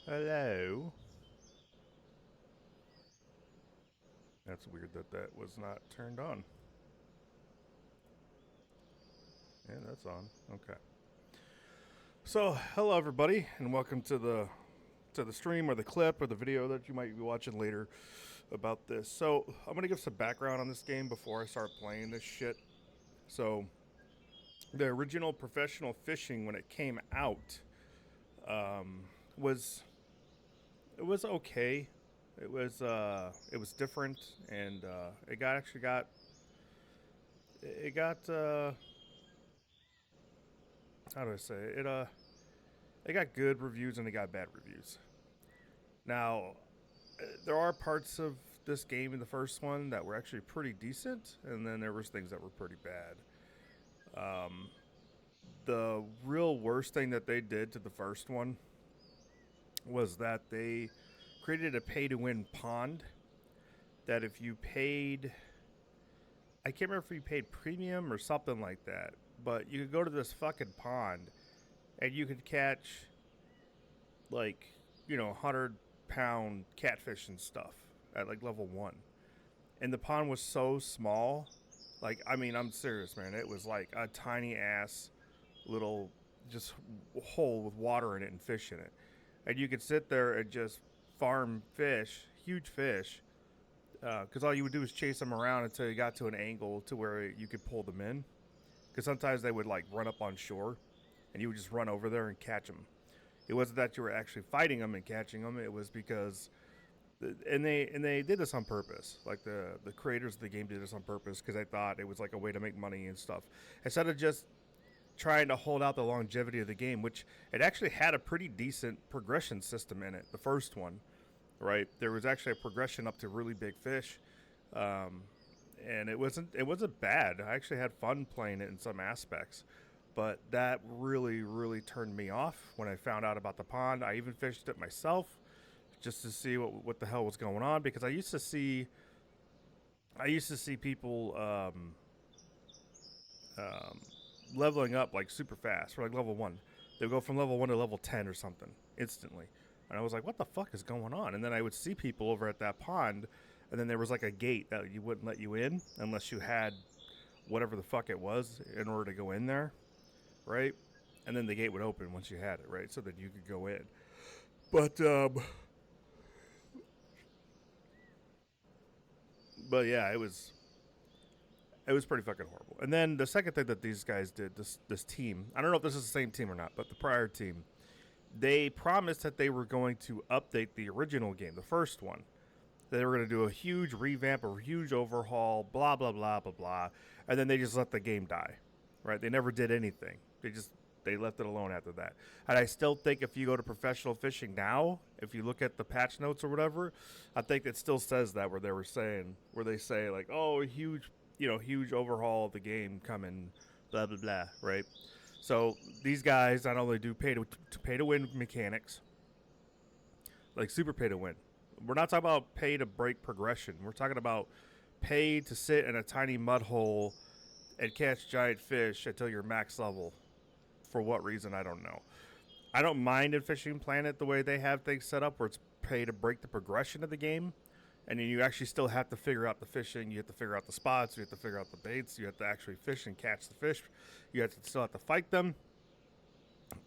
Hello. That's weird that that was not turned on. Yeah, that's on. Okay. So, hello everybody, and welcome to the stream or the clip or the video that you might be watching later about this. So, I'm gonna give some background on this game before I start playing this shit. So, the original professional fishing when it came out um, was it was okay. It was different, and it got actually got it got how do I say it got good reviews and it got bad reviews. Now, there are parts of this game in the first one that were actually pretty decent, and then there was things that were pretty bad. Um, the real worst thing that they did to the first one was that they created a pay-to-win pond. That if you paid, I can't remember if you paid premium or something like that, but you could go to this fucking pond and you could catch like 100-pound catfish and stuff at like level 1, and the pond was so small. Like, I mean, I'm serious, man. It was like a tiny ass little just hole with water in it and fish in it, and you could sit there and just farm fish, huge fish, because all you would do is chase them around until you got to an angle to where you could pull them in, because sometimes they would like run up on shore and you would just run over there and catch them. It wasn't that you were actually fighting them and catching them. It was because, and they did this on purpose. Like the creators of the game did this on purpose because they thought it was like a way to make money and stuff. Instead of just trying to hold out the longevity of the game, which it actually had a pretty decent progression system in it. The first one, right? There was actually a progression up to really big fish. Um, and it wasn't bad. I actually had fun playing it in some aspects, but that really turned me off when I found out about the pond. I even fished it myself just to see what the hell was going on, because I used to see people um, leveling up like super fast for like level 1. They would go from level 1 to level 10 or something instantly. And I was like, what the fuck is going on? And then I would see people over at that pond, and then there was like a gate that you wouldn't let you in unless you had whatever the fuck it was in order to go in there, right? And then the gate would open once you had it, right? So that you could go in. But yeah, it was pretty fucking horrible. And then the second thing that these guys did, this team, I don't know if this is the same team or not, but the prior team, they promised that they were going to update the original game, the first one. They were going to do a huge revamp, a huge overhaul, blah blah blah blah blah, and then they just let the game die. Right? They never did anything. They left it alone after that. And I still think if you go to professional fishing now, if you look at the patch notes or whatever, I think it still says that where they say like, oh, a huge, huge overhaul of the game coming, blah blah blah, right? So these guys not only do pay to win mechanics, like super pay to win. We're not talking about pay to break progression. We're talking about pay to sit in a tiny mud hole and catch giant fish until you're max level. For what reason, I don't know. I don't mind in Fishing Planet the way they have things set up, where it's pay to break the progression of the game, and then you actually still have to figure out the fishing. You have to figure out the spots. You have to figure out the baits. You have to actually fish and catch the fish. Still have to fight them.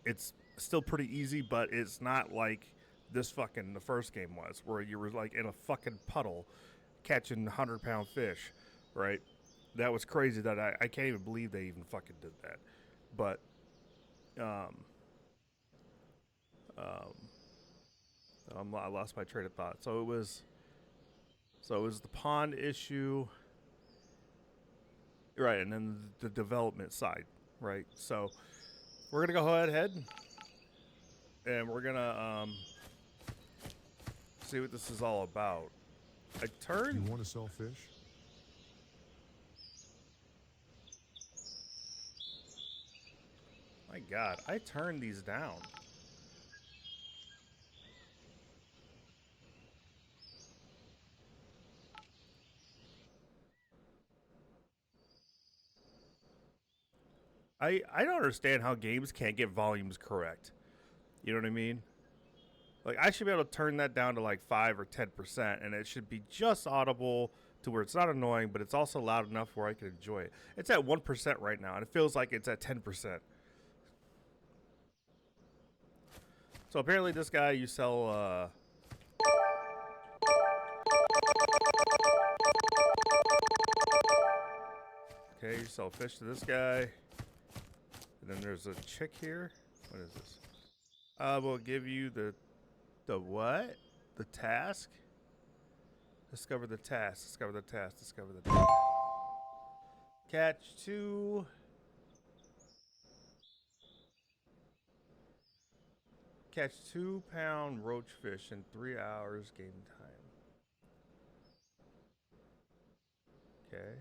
It's still pretty easy, but it's not like this fucking the first game was, where you were like in a fucking puddle catching 100-pound fish, right? That was crazy. That I can't even believe they even fucking did that. But um, um, I lost my train of thought. So it was the pond issue, right? And then the development side, right? So we're gonna go ahead and we're gonna see what this is all about. I You turned. want to sell fish? My God, I turned these down. I don't understand how games can't get volumes correct. You know what I mean? Like, I should be able to turn that down to like 5 or 10%, and it should be just audible to where it's not annoying, but it's also loud enough where I can enjoy it. It's at 1% right now, and it feels like it's at 10%. So apparently, this guy, you sell. Okay, you sell fish to this guy. And then there's a chick here. What is this? I will give you the what? The task? Discover the task. Discover the task. Discover the task. Catch 2. Catch 2-pound roach fish in 3 hours game time. Okay.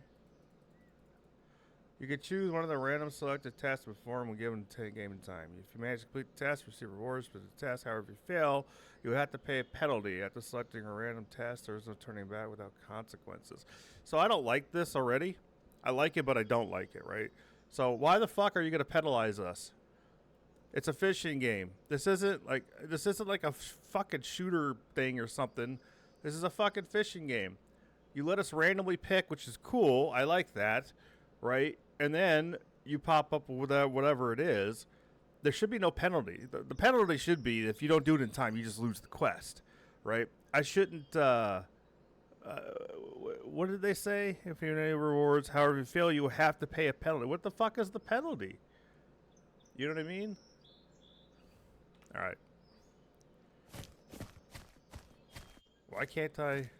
You can choose one of the random selected tasks to perform when given 10 game time. If you manage to complete the task, you receive rewards for the task. However, if you fail, you will have to pay a penalty. After selecting a random task, there is no turning back without consequences. So I don't like this already. I like it, but I don't like it, right? So why the fuck are you going to penalize us? It's a fishing game. This isn't like a fucking shooter thing or something. This is a fucking fishing game. You let us randomly pick, which is cool. I like that, right? And then you pop up with whatever it is. There should be no penalty. The penalty should be if you don't do it in time, you just lose the quest, right? I shouldn't. What did they say? If you have any rewards, however you fail, you have to pay a penalty. What the fuck is the penalty? You know what I mean? All right. Why can't I?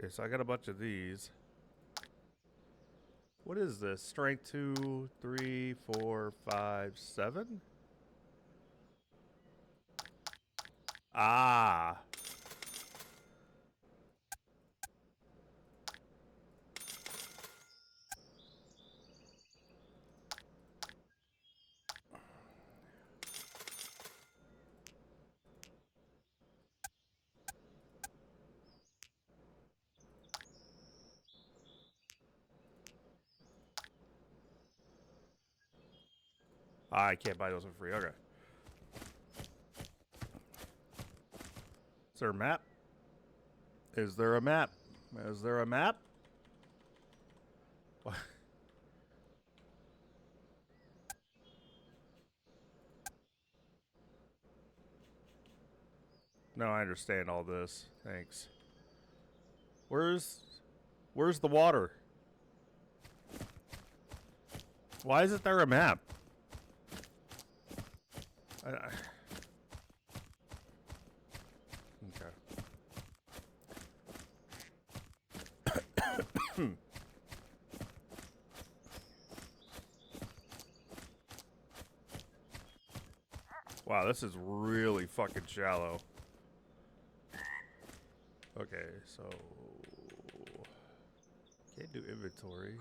Okay, so I got a bunch of these. What is this? Strength 2, 3, 4, 5, 7? Ah. I can't buy those for free. Okay. Is there a map? Is there a map? Is there a map? What? No, I understand all this. Thanks. Where's the water? Why isn't there a map? Okay. Wow, this is really fucking shallow. Okay, so can't do inventory.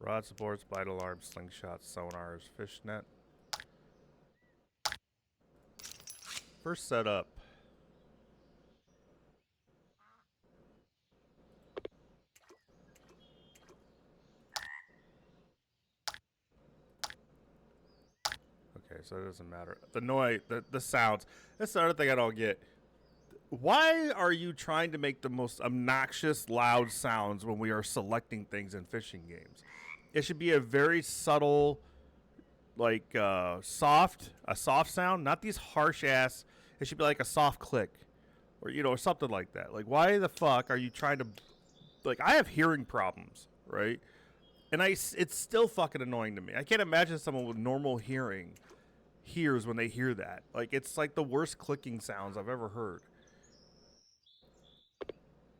Rod supports, bite alarms, slingshots, sonars, fishnet. First setup. Okay, so it doesn't matter. The noise, the sounds. That's the other thing I don't get. Why are you trying to make the most obnoxious, loud sounds when we are selecting things in fishing games? It should be a very subtle, like a soft sound, not these harsh ass. It should be like a soft click, or or something like that. Like, why the fuck are you trying to? Like, I have hearing problems, right? And it's still fucking annoying to me. I can't imagine someone with normal hearing hears when they hear that. Like, it's like the worst clicking sounds I've ever heard.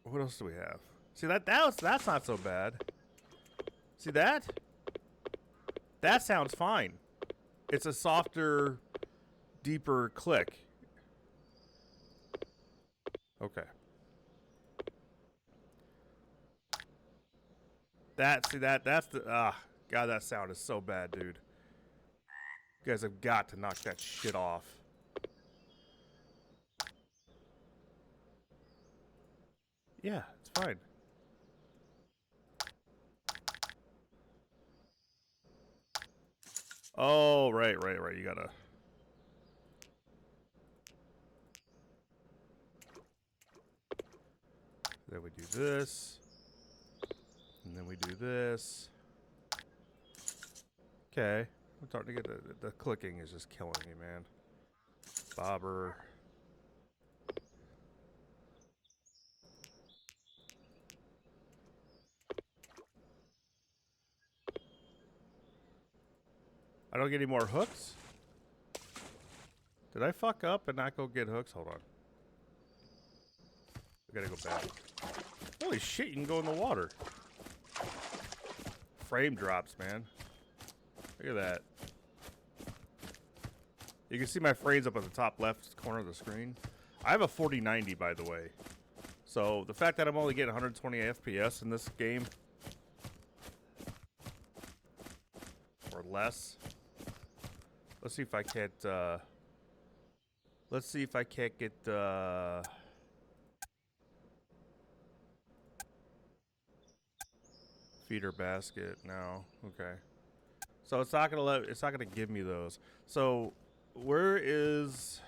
What else do we have? See that's not so bad. See that? That sounds fine. It's a softer, deeper click. Okay. That's the God, that sound is so bad, dude. You guys have got to knock that shit off. Yeah, it's fine. Oh, right. You gotta. Then we do this. And then we do this. Okay. I'm starting to get the clicking is just killing me, man. Bobber. I don't get any more hooks? Did I fuck up and not go get hooks? Hold on. I gotta go back. Holy shit, you can go in the water. Frame drops, man. Look at that. You can see my frames up at the top left corner of the screen. I have a 4090, by the way. So the fact that I'm only getting 120 FPS in this game, or less. Let's see if I can't. Let's see if I can't get. Feeder basket. No. Okay. So it's not gonna let. It's not gonna give me those. So where is?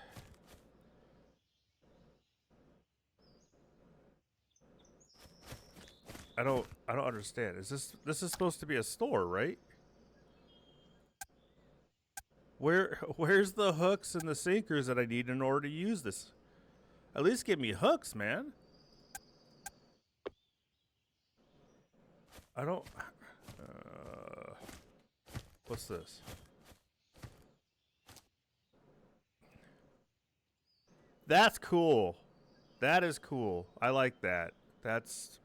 I don't understand. Is this is supposed to be a store, right? Where's the hooks and the sinkers that I need in order to use this? At least give me hooks, man. I don't. What's this? That's cool. That is cool. I like that. That's.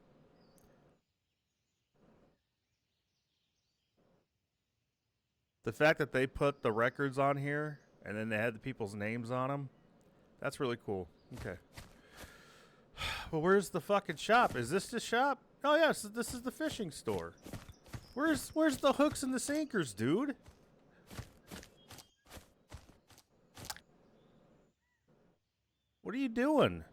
The fact that they put the records on here and then they had the people's names on them. That's really cool. Okay. Well, where's the fucking shop? Is this the shop? Oh yes, this is the fishing store. Where's the hooks and the sinkers, dude? What are you doing?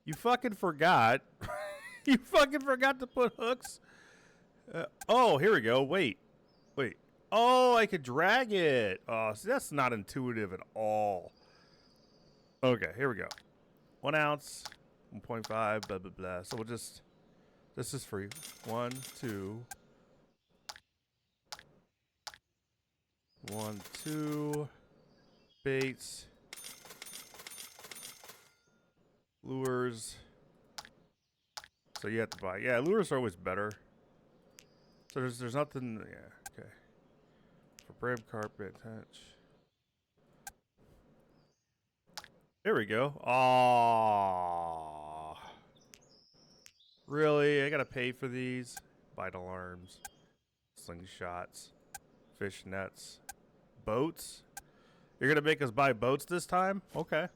You fucking forgot. You fucking forgot to put hooks. Oh, here we go. Wait. Oh, I could drag it. Oh, see, that's not intuitive at all. Okay, here we go. 1 ounce, 1.5, blah, blah, blah. So we'll just, this is free. 1, 2. 1, 2. Baits. Lures. So you have to buy. Yeah, lures are always better. So there's nothing. Yeah, okay. For brim carpet touch. There we go. Aww. Really? I gotta pay for these? Bite alarms. Slingshots. Fish nets. Boats? You're gonna make us buy boats this time? Okay.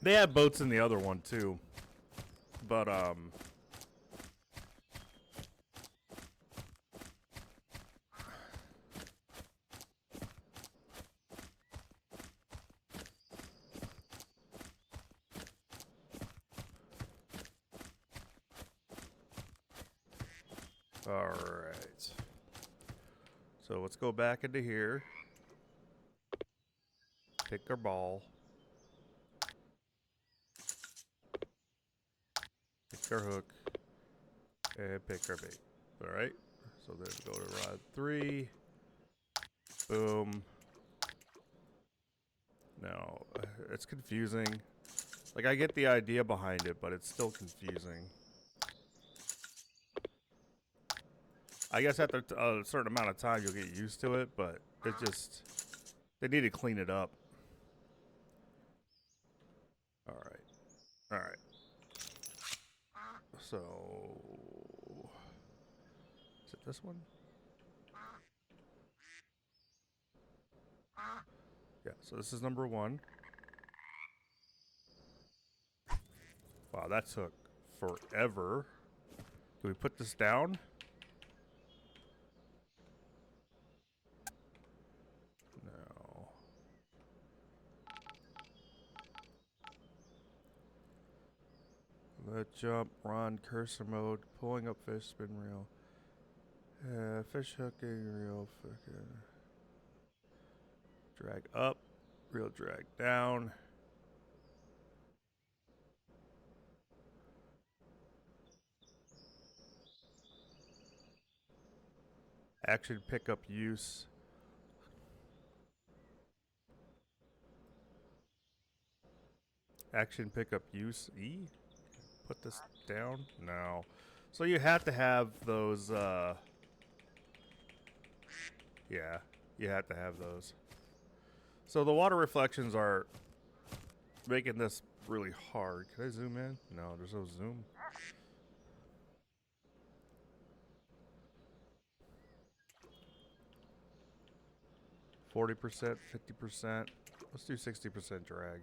They had boats in the other one too. But, alright. So let's go back into here. Pick our ball. Pick our hook. And pick our bait. Alright. So then go to rod 3. Boom. No, it's confusing. Like, I get the idea behind it, but it's still confusing. I guess after a certain amount of time, you'll get used to it, but it just... They need to clean it up. Alright. So... Is it this one? So this is number 1. Wow, that took forever. Can we put this down? No. Let jump, run, cursor mode, pulling up fish, spin reel. Fish hooking, reel, fucking. Drag up, reel drag down. Action pickup use. Action pickup use. E? Put this down? No. So you have to have those, yeah, you have to have those. So the water reflections are making this really hard. Can I zoom in? No, there's no zoom. %, 50%. Let's do 60% drag.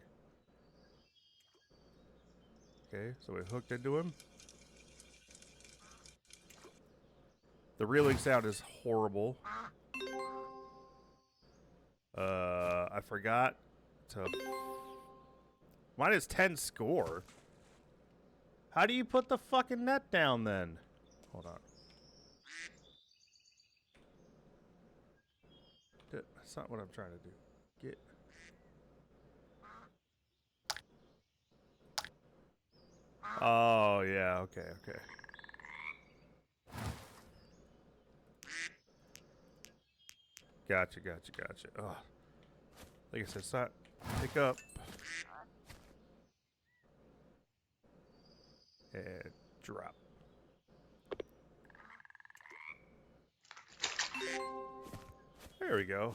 Okay, so we hooked into him. The reeling sound is horrible. I forgot to... Mine is 10 score. How do you put the fucking net down then? Hold on. That's not what I'm trying to do. Get... Oh, yeah, okay, okay. Gotcha. Ugh. Like I said, it's not... Pick up. And drop. There we go.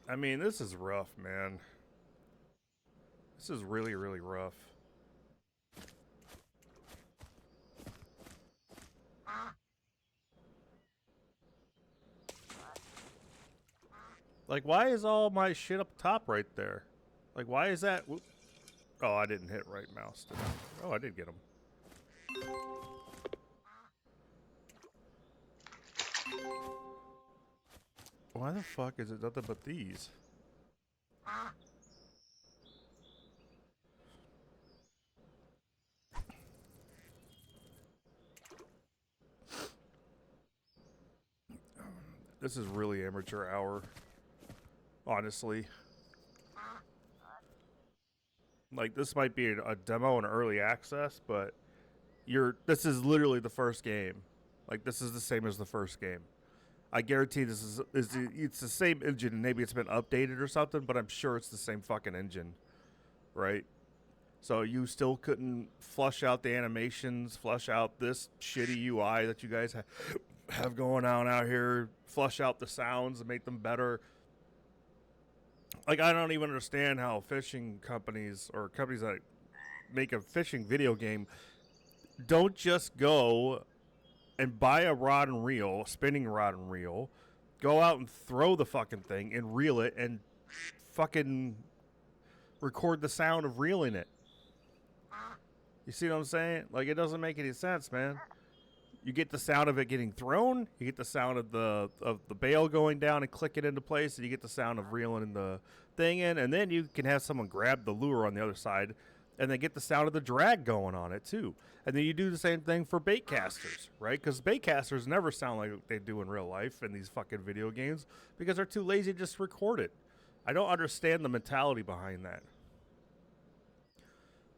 I mean, this is rough, man. This is really, really rough. Like, why is all my shit up top right there? Like, why is that? Whoop. Oh, I didn't hit right mouse. Did I? Oh, I did get him. Why the fuck is it nothing but these? This is really amateur hour. Honestly. Like, this might be a demo and early access, but this is literally the first game. Like, this is the same as the first game. I guarantee this is it's the same engine. Maybe it's been updated or something, but I'm sure it's the same fucking engine, right? So you still couldn't flush out the animations, flush out this shitty UI that you guys have going on out here, flush out the sounds and make them better. Like, I don't even understand how fishing companies or companies that make a fishing video game don't just go and buy a rod and reel, spinning rod and reel, go out and throw the fucking thing and reel it and fucking record the sound of reeling it. You see what I'm saying? Like, it doesn't make any sense, man. You get the sound of it getting thrown, you get the sound of the bail going down and clicking into place, and you get the sound of reeling the thing in, and then you can have someone grab the lure on the other side and then get the sound of the drag going on it too. And then you do the same thing for bait casters, right? Because bait casters never sound like they do in real life in these fucking video games because they're too lazy to just record it. I don't understand the mentality behind that.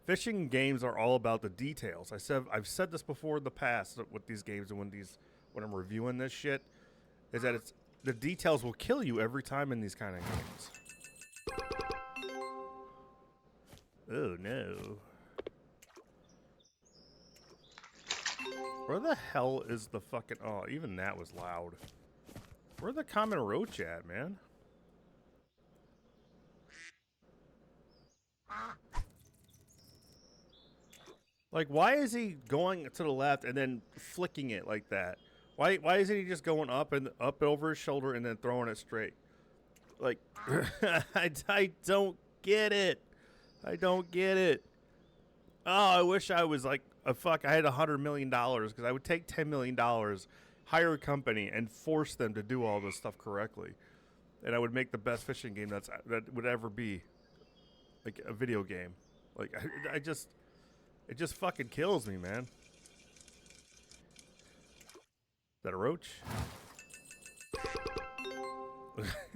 Fishing games are all about the details. I've said this before in the past with these games and when I'm reviewing this shit, is that the details will kill you every time in these kind of games. Oh no. Where the hell is the fucking... Oh, even that was loud. Where's the common roach at, man? Like, why is he going to the left and then flicking it like that? Why isn't he just going up and up over his shoulder and then throwing it straight? Like, I don't get it. I don't get it. Oh, I wish I was like I had $100 million because I would take $10 million, hire a company, and force them to do all this stuff correctly, and I would make the best fishing game that would ever be, like a video game. Like it just fucking kills me, man. Is that a roach?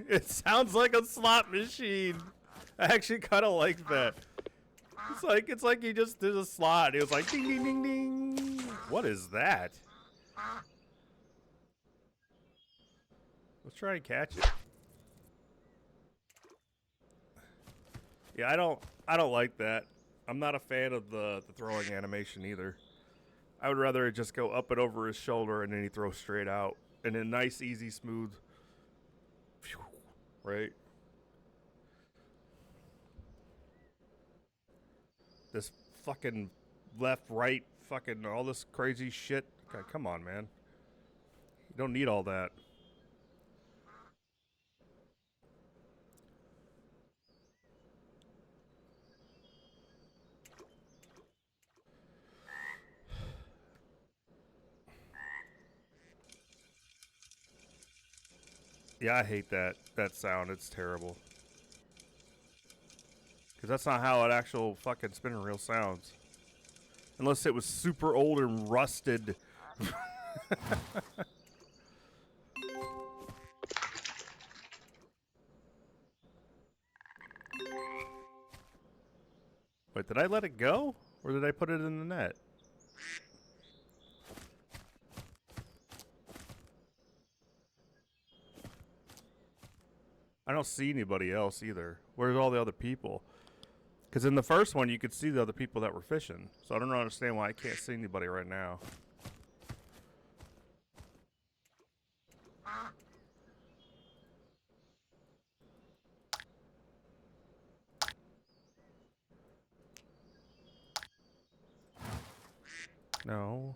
It sounds like a slot machine. I actually kind of like that. It's like he just did a slot. He was like ding ding ding ding. What is that? Let's try and catch it. Yeah, I don't like that. I'm not a fan of the throwing animation either. I would rather it just go up and over his shoulder and then he throws straight out. And then nice, easy, smooth. Phew, right? This fucking left, right, fucking all this crazy shit. God, come on, man. You don't need all that. Yeah, I hate that sound. It's terrible. Because that's not how an actual fucking spinning reel sounds. Unless it was super old and rusted. Wait, did I let it go? Or did I put it in the net? I don't see anybody else either. Where's all the other people? Because in the first one, you could see the other people that were fishing. So I don't understand why I can't see anybody right now. No.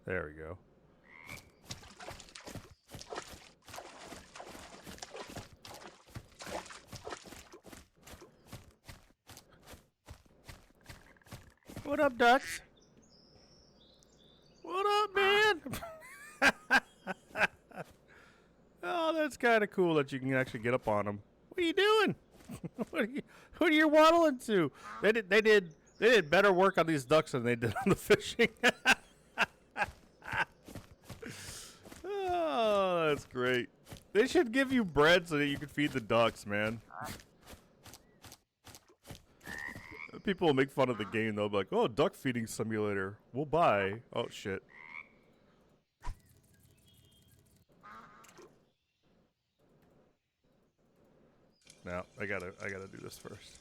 There we go. What up, ducks? What up, man? Oh, that's kind of cool that you can actually get up on them. What are you doing? What are you waddling to? They did better work on these ducks than they did on the fishing. Oh, that's great. They should give you bread so that you can feed the ducks, man. People will make fun of the game, though. Like, oh, duck feeding simulator. We'll buy. Oh, shit. No, I gotta do this first.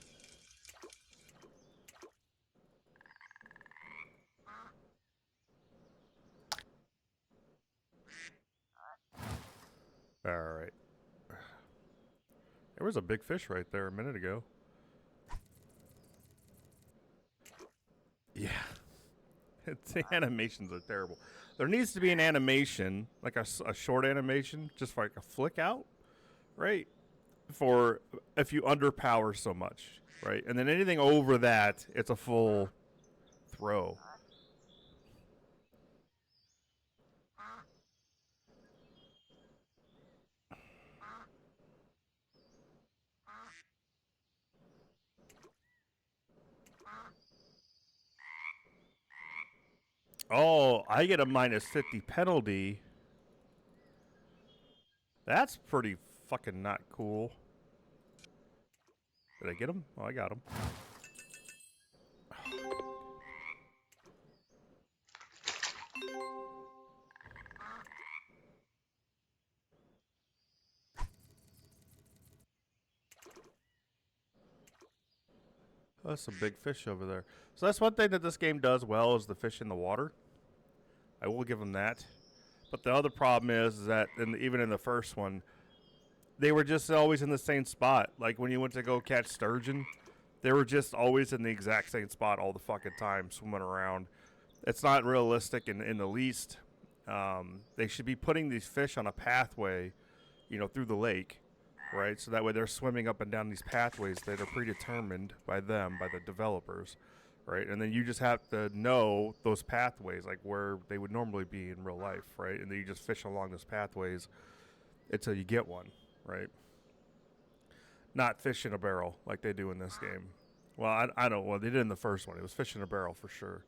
Alright. There was a big fish right there a minute ago. Yeah. The animations are terrible. There needs to be an animation, like a short animation, just like a flick out, right? For if you underpower so much, right? And then anything over that, it's a full throw. Oh, I get a -50 penalty. That's pretty fucking not cool. Did I get him? Oh, I got him. Oh, that's some big fish over there. So that's one thing that this game does well is the fish in the water. I will give them that. But the other problem is that even in the first one, they were just always in the same spot. Like when you went to go catch sturgeon, They were just always in the exact same spot all the fucking time, swimming around. It's not realistic in the least. They should be putting these fish on a pathway, through the lake, right? So that way they're swimming up and down these pathways that are predetermined by them, by the developers, right? And then you just have to know those pathways, like where they would normally be in real life, right? And then you just fish along those pathways until you get one, right? Not fish in a barrel like they do in this game. Well, I don't. Well, they did in the first one. It was fish in a barrel for sure.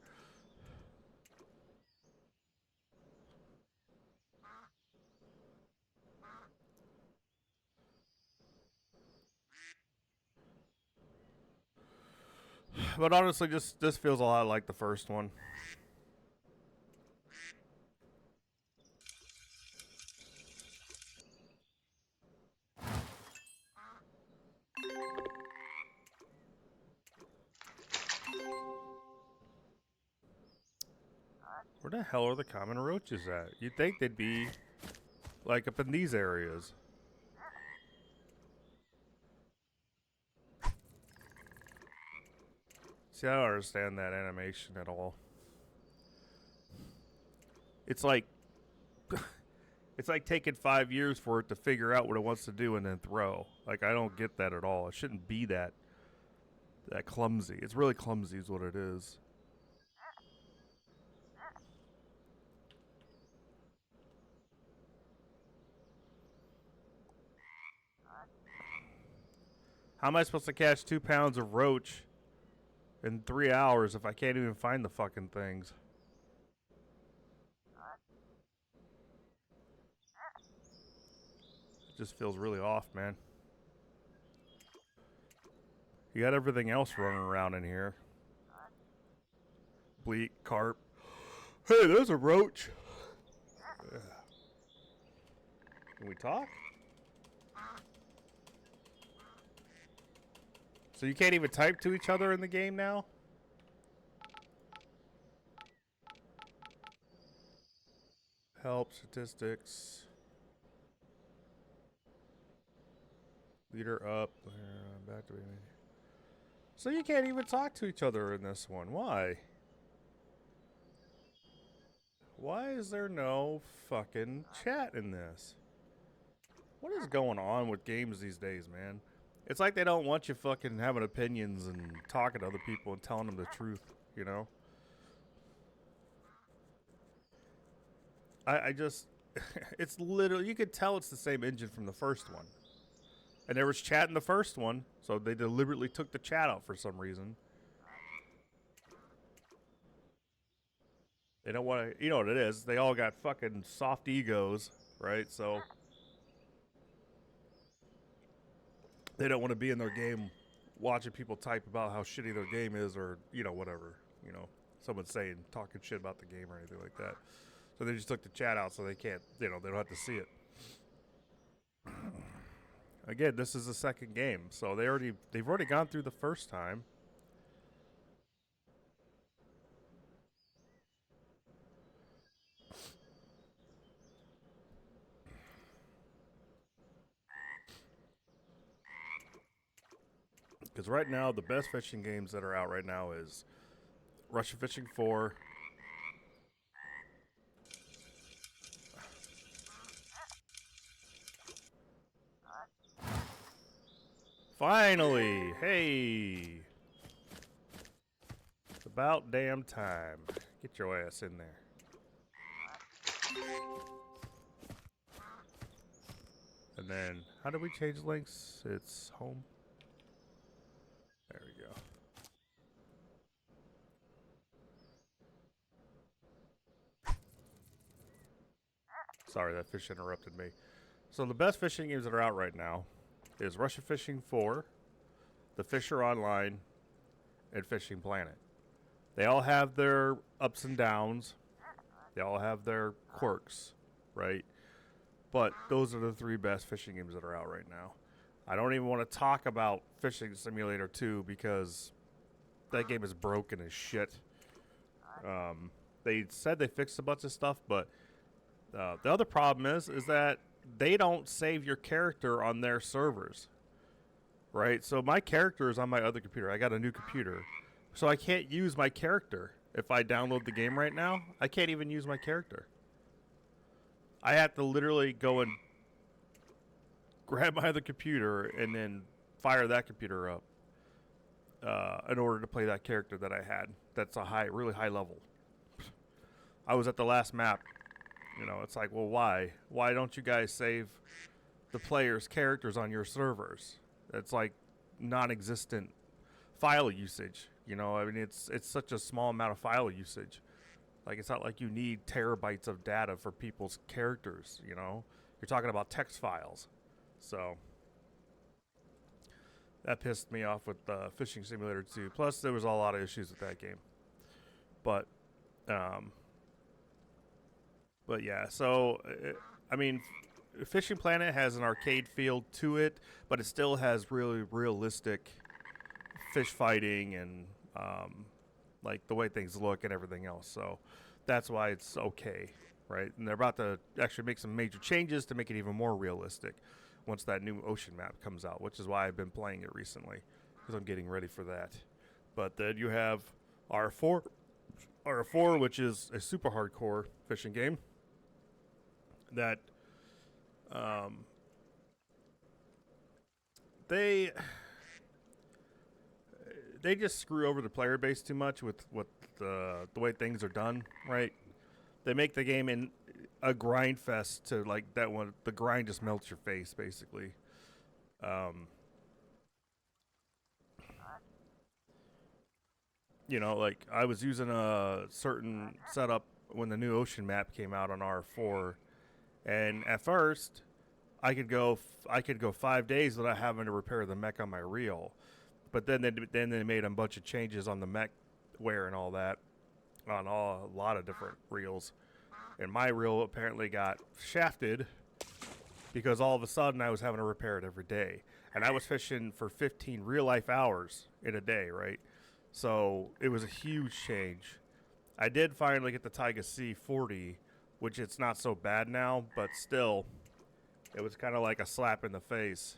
But honestly, just this feels a lot like the first one. Where the hell are the common roaches at? You'd think they'd be like up in these areas. See, I don't understand that animation at all. It's like it's like taking 5 years for it to figure out what it wants to do and then throw. Like, I don't get that at all. It shouldn't be that clumsy. It's really clumsy is what it is. How am I supposed to catch 2 pounds of roach in 3 hours if I can't even find the fucking things? It just feels really off, man. You got everything else running around in here. Bleak, carp. Hey, there's a roach. Can we talk? So you can't even type to each other in the game now? Help, statistics. Leader up. Back to me. So you can't even talk to each other in this one. Why? Why is there no fucking chat in this? What is going on with games these days, man? It's like they don't want you fucking having opinions and talking to other people and telling them the truth, you know? I just, it's literally, you could tell it's the same engine from the first one. And there was chat in the first one, so they deliberately took the chat out for some reason. They don't want to, you know what it is, they all got fucking soft egos, right? So they don't want to be in their game watching people type about how shitty their game is or, whatever, someone saying, talking shit about the game or anything like that. So they just took the chat out so they can't, they don't have to see it. Again, this is the second game, so they've already gone through the first time. Because right now, the best fishing games that are out right now is Russian Fishing 4. Finally! Hey! It's about damn time. Get your ass in there. And then, how do we change links? It's home. There we go. Sorry, that fish interrupted me. So the best fishing games that are out right now is Russian Fishing 4, The Fisher Online, and Fishing Planet. They all have their ups and downs. They all have their quirks, right? But those are the 3 best fishing games that are out right now. I don't even want to talk about Fishing Simulator 2 because that game is broken as shit. They said they fixed a bunch of stuff, but the other problem is that they don't save your character on their servers. right? So my character is on my other computer. I got a new computer. So I can't use my character. If I download the game right now, I can't even use my character. I have to literally go and grab my other computer and then fire that computer up in order to play that character that I had. That's a really high level. I was at the last map. You know, it's like, well, why? Why don't you guys save the players' characters on your servers? It's like non-existent file usage. You know, I mean, it's such a small amount of file usage. Like, it's not like you need terabytes of data for people's characters, you know? You're talking about text files. So that pissed me off with Fishing Simulator 2. Plus, there was a lot of issues with that game. But yeah, so, I mean, Fishing Planet has an arcade feel to it, but it still has really realistic fish fighting and, like, the way things look and everything else. So that's why it's okay, right? And they're about to actually make some major changes to make it even more realistic once that new ocean map comes out, which is why I've been playing it recently, because I'm getting ready for that. But then you have R4, which is a super hardcore fishing game that they just screw over the player base too much with the way things are done, right? They make the game in a grind fest to, like, that one. The grind just melts your face, basically. You know, like, I was using a certain setup when the new ocean map came out on R4, and at first, I could go 5 days without having to repair the mech on my reel. But then they made a bunch of changes on the mech wear and all that on a lot of different reels. And my reel apparently got shafted because all of a sudden I was having to repair it every day. And I was fishing for 15 real life hours in a day, right? So it was a huge change. I did finally get the Taiga C40, which it's not so bad now, but still, it was kind of like a slap in the face.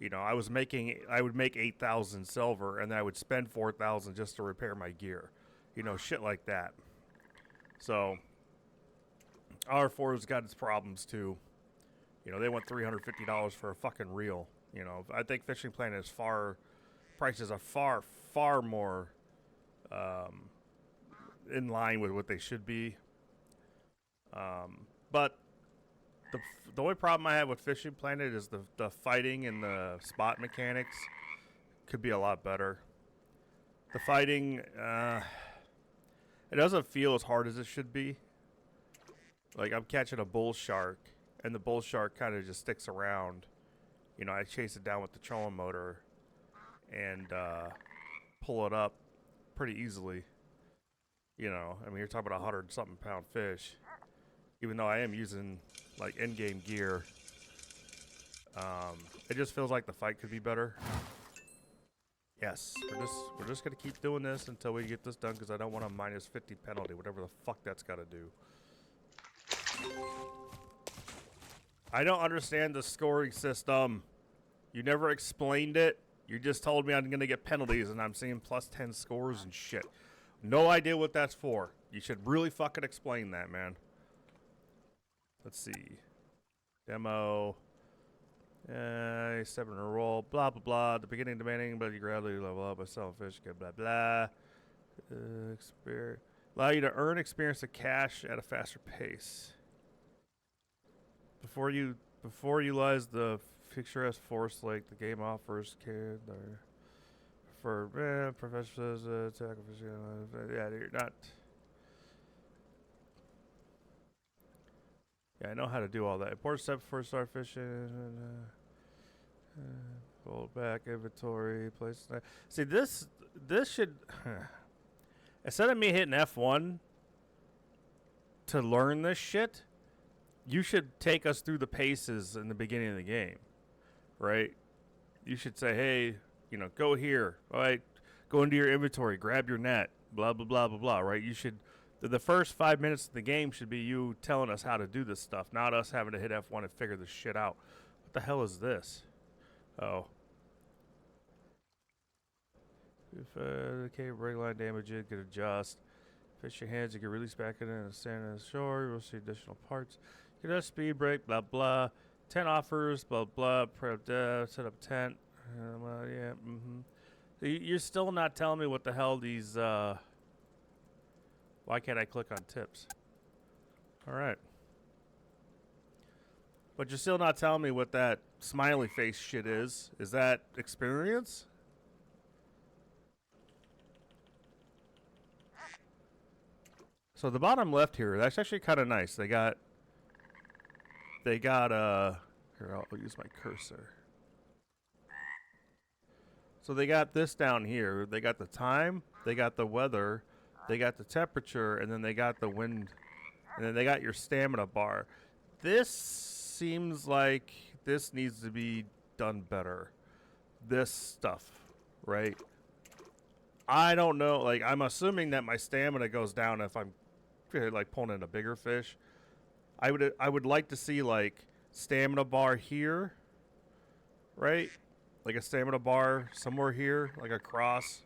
You know, I would make 8,000 silver, and then I would spend 4,000 just to repair my gear. You know, shit like that. So, R4's got its problems too. You know, they want $350 for a fucking reel. You know, I think Fishing Planet is prices are far more in line with what they should be. But the only problem I have with Fishing Planet is the fighting and the spot mechanics could be a lot better. The fighting, it doesn't feel as hard as it should be. Like, I'm catching a bull shark, and the bull shark kind of just sticks around. You know, I chase it down with the trolling motor and pull it up pretty easily. You know, I mean, you're talking about 100-something pound fish. Even though I am using, like, in-game gear, it just feels like the fight could be better. Yes, we're just gonna keep doing this until we get this done, because I don't want a minus 50 penalty, whatever the fuck that's got to do. I don't understand the scoring system. You never explained it. You just told me I'm gonna get penalties, and I'm seeing plus 10 scores and shit. No idea what that's for. You should really fucking explain that, man. Let's see. Demo. 7 in a roll. Blah, blah, blah. At the beginning demanding, but you gradually level up by selling fish. Blah, blah. Experience. Allow you to earn experience and cash at a faster pace. Before you utilize the picturesque forest lake, the game offers care for professionals attack. Yeah, you're not. Yeah, I know how to do all that. Important step before start fishing. Hold back inventory. Place. See, this should. Instead of me hitting F1 to learn this shit, you should take us through the paces in the beginning of the game, right? You should say, hey, you know, go here. All right, go into your inventory, grab your net, blah, blah, blah, blah, blah, right? You should. The first 5 minutes of the game should be you telling us how to do this stuff, not us having to hit F1 and figure this shit out. What the hell is this? Oh. If okay, break line damage, it could adjust. Fish your hands, you can release back in and stand on the shore. You'll see additional parts. You can have speed break, blah blah. 10 offers, blah blah. Prep set up tent. Yeah, You're still not telling me what the hell these. Why can't I click on tips? All right. But you're still not telling me what that smiley face shit is. Is that experience? So the bottom left here, that's actually kind of nice. They got here, I'll use my cursor. So they got this down here. They got the time, they got the weather, they got the temperature, and then they got the wind, and then they got your stamina bar. This seems like this needs to be done better. This stuff, right? I don't know. Like, I'm assuming that my stamina goes down if I'm like pulling in a bigger fish. I would like to see like stamina bar here, right? Like a stamina bar somewhere here, like across,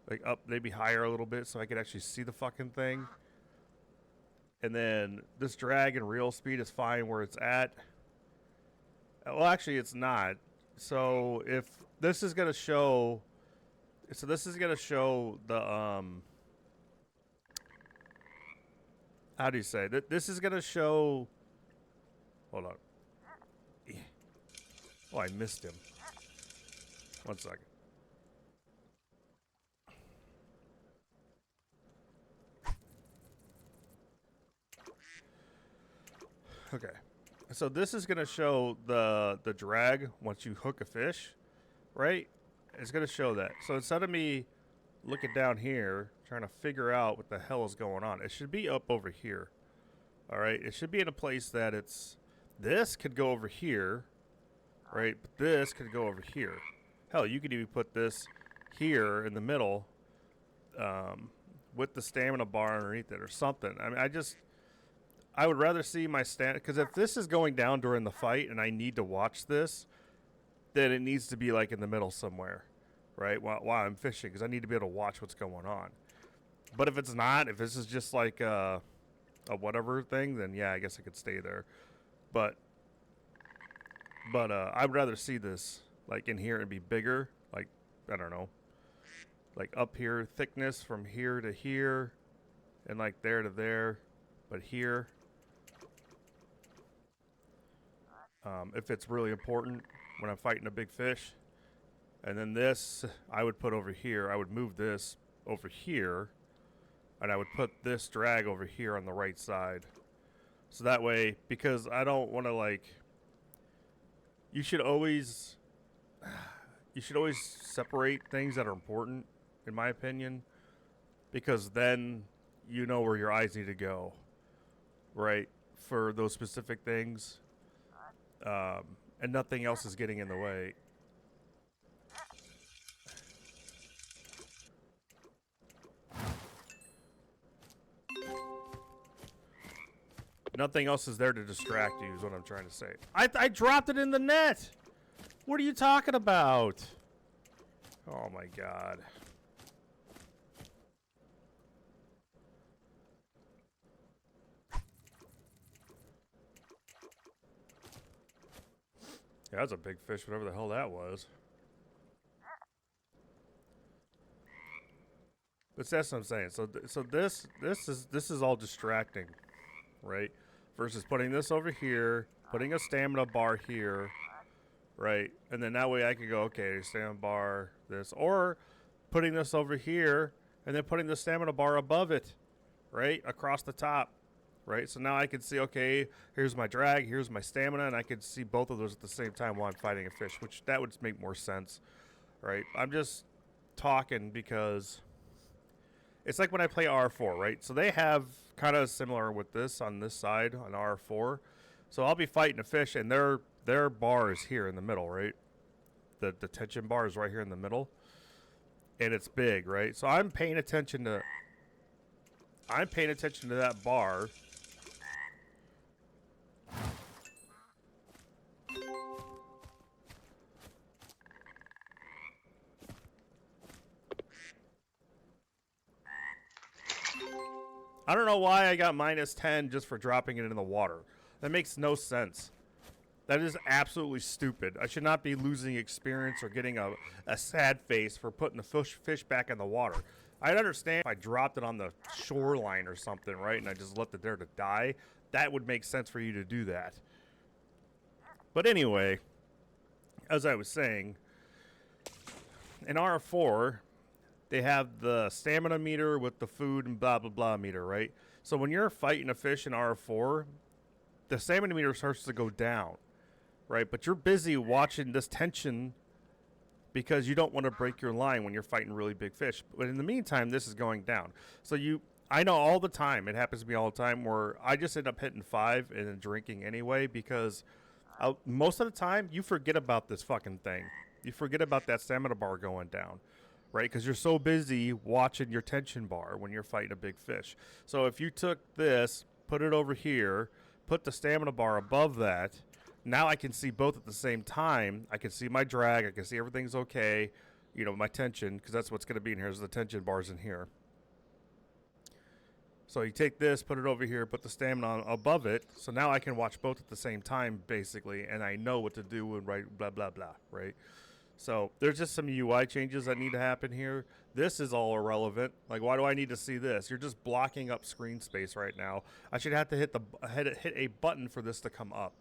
like up maybe higher a little bit, so I could actually see the fucking thing. And then this drag and reel speed is fine where it's at. Well, actually, it's not. So if this is gonna show, this is gonna show the how do you say that? This is gonna show. Hold on. Oh, I missed him. 1 second. Okay. So this is gonna show the drag once you hook a fish, right? It's gonna show that. So instead of me looking down here trying to figure out what the hell is going on, it should be up over here. All right, it should be in a place that it's. This could go over here, right? But this could go over here. Hell, you could even put this here in the middle, with the stamina bar underneath it or something. I mean, I would rather see my because if this is going down during the fight and I need to watch this, then it needs to be like in the middle somewhere, right? While I'm fishing, because I need to be able to watch what's going on. But if it's not, if this is just like a whatever thing, then yeah, I guess I could stay there. But I would rather see this like in here and be bigger. Like, I don't know, like up here, thickness from here to here, and like there to there, but here. If it's really important when I'm fighting a big fish. And then this, I would put over here. I would move this over here. And I would put this drag over here on the right side. So that way, because I don't want to like... You should always separate things that are important, in my opinion. Because then you know where your eyes need to go. Right? For those specific things. And nothing else is getting in the way. Nothing else is there to distract you is what I'm trying to say. I dropped it in the net! What are you talking about? Oh my god. Yeah, that's a big fish, whatever the hell that was. But that's what I'm saying. So this is all distracting, right? Versus putting this over here, putting a stamina bar here, right? And then that way I could go, okay, stamina bar, this, or putting this over here and then putting the stamina bar above it, right? Across the top, right? So now I can see, okay, here's my drag, here's my stamina, and I can see both of those at the same time while I'm fighting a fish, which that would make more sense, right? I'm just talking because it's like when I play R4, right? So they have kind of similar with this on this side on R4. So I'll be fighting a fish and their bar is here in the middle, right? The tension bar is right here in the middle. And it's big, right? So I'm paying attention to that bar. I don't know why I got minus 10 just for dropping it in the water. That makes no sense. That is absolutely stupid. I should not be losing experience or getting a sad face for putting the fish back in the water. I'd understand if I dropped it on the shoreline or something, right, and I just left it there to die. That would make sense for you to do that. But anyway, as I was saying, in R4, they have the stamina meter with the food and blah, blah, blah meter, right? So when you're fighting a fish in R4, the stamina meter starts to go down, right? But you're busy watching this tension because you don't want to break your line when you're fighting really big fish. But in the meantime, this is going down. So I know all the time, it happens to me all the time, where I just end up hitting 5 and then drinking anyway because most of the time, you forget about this fucking thing. You forget about that stamina bar going down, right? Because you're so busy watching your tension bar when you're fighting a big fish. So if you took this, put it over here, put the stamina bar above that, now I can see both at the same time. I can see my drag. I can see everything's okay. You know, my tension, because that's what's going to be in here is the tension bars in here. So you take this, put it over here, put the stamina on above it. So now I can watch both at the same time, basically, and I know what to do and write blah, blah, blah, right? So there's just some UI changes that need to happen here. This is all irrelevant. Like, why do I need to see this? You're just blocking up screen space right now. I should have to hit a button for this to come up,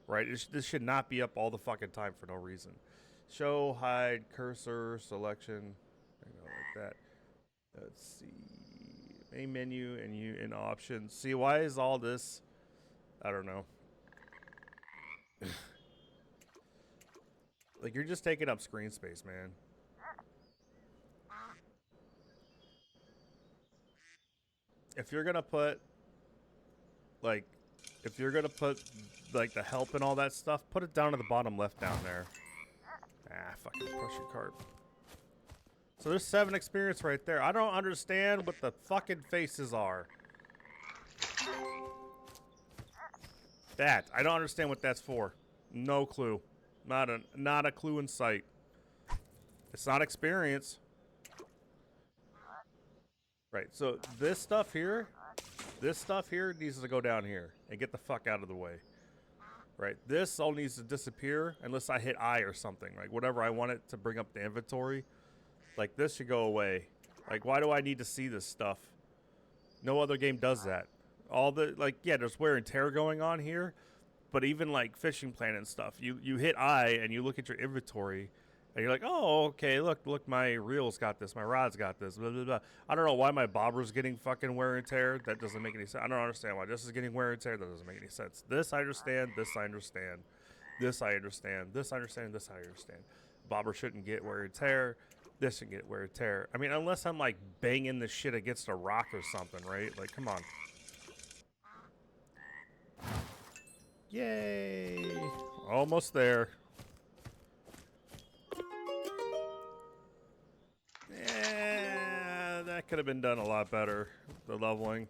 right? This should not be up all the fucking time for no reason. Show, hide, cursor, selection, like that. Let's see. Main menu and in options. See, why is all this? I don't know. Like, you're just taking up screen space, man. If you're gonna put, like, the help and all that stuff, put it down to the bottom left down there. Ah, fucking pressure cart. So there's 7 experience right there. I don't understand what the fucking faces are. That. I don't understand what that's for. No clue. Not a clue in sight. It's not experience. Right, so this stuff here needs to go down here and get the fuck out of the way. Right, this all needs to disappear unless I hit I or something. Like, whatever I want it to bring up the inventory. Like, this should go away. Like, why do I need to see this stuff? No other game does that. Yeah, there's wear and tear going on here. But even, like, Fishing Planet and stuff, you hit I and you look at your inventory and you're like, oh, okay, look, my reel's got this, my rod's got this, blah, blah, blah. I don't know why my bobber's getting fucking wear and tear. That doesn't make any sense. I don't understand why this is getting wear and tear. That doesn't make any sense. This I understand. This I understand. This I understand. This I understand. This I understand. Bobber shouldn't get wear and tear. This should get wear and tear. I mean, unless I'm, like, banging this shit against a rock or something, right? Like, come on. Yay! Almost there. Yeah, that could have been done a lot better, the leveling.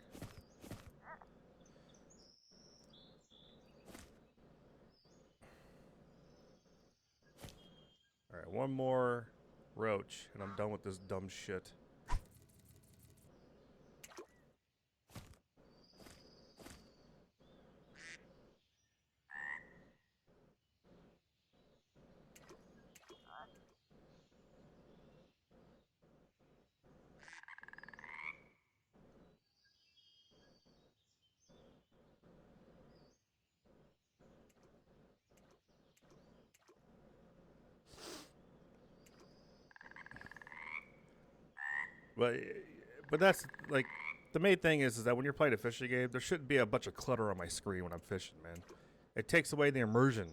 Alright, one more roach, and I'm done with this dumb shit. But that's, like, the main thing is that when you're playing a fishing game, there shouldn't be a bunch of clutter on my screen when I'm fishing, man. It takes away the immersion.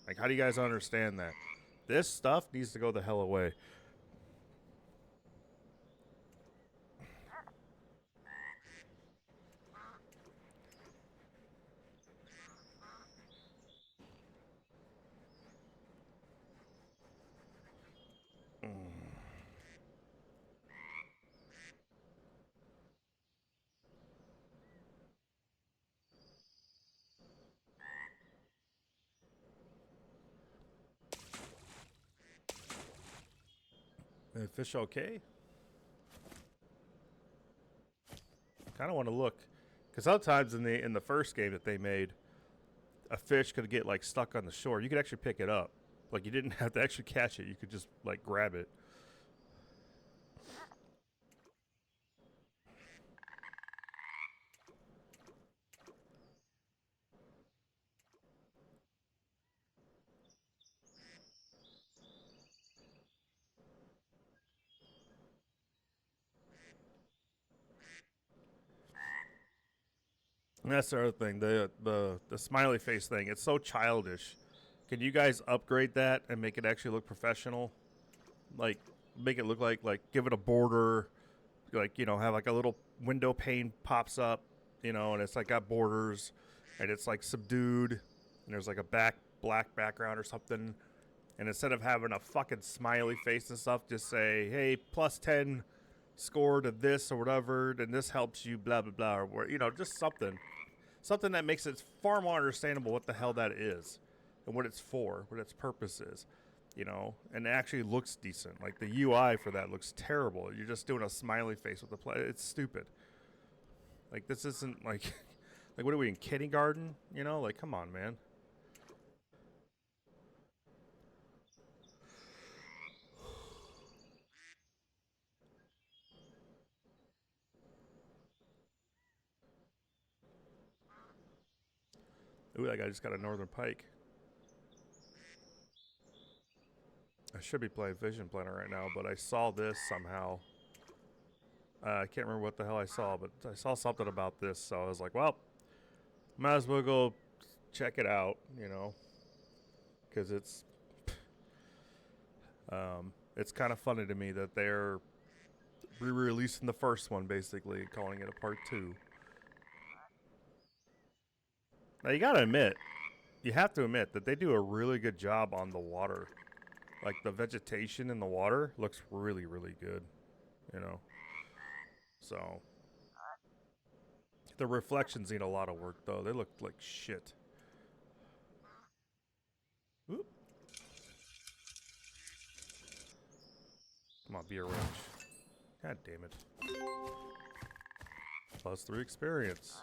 Like, how do you guys understand that? This stuff needs to go the hell away. Fish okay? kind of want to look, because sometimes in the first game that they made, a fish could get like stuck on the shore. You could actually pick it up. Like you didn't have to actually catch it. You could just like grab it. And that's the other thing. The smiley face thing. It's so childish. Can you guys upgrade that and make it actually look professional? Like make it look like give it a border, like have like a little window pane pops up, and it's like got borders, and it's like subdued, and there's like a black background or something, and instead of having a fucking smiley face and stuff, just say, hey, +10 score to this or whatever, and this helps you blah blah blah, or just something that makes it far more understandable what the hell that is and what it's for, what its purpose is. And it actually looks decent. Like the UI for that looks terrible. You're just doing a smiley face with the play. It's stupid. Like this isn't like, like what are we in kindergarten? Like come on, man. Ooh, that guy just got a northern pike. I should be playing Vision Planner right now, but I saw this somehow. I can't remember what the hell I saw, but I saw something about this, so I was like, well, might as well go check it out, because it's kind of funny to me that they're re-releasing the first one, basically calling it a part 2. Now you have to admit that they do a really good job on the water. Like the vegetation in the water looks really, really good, you know. So the reflections need a lot of work, though. They look like shit. Oop. Come on, be a wrench. God damn it. +3 experience.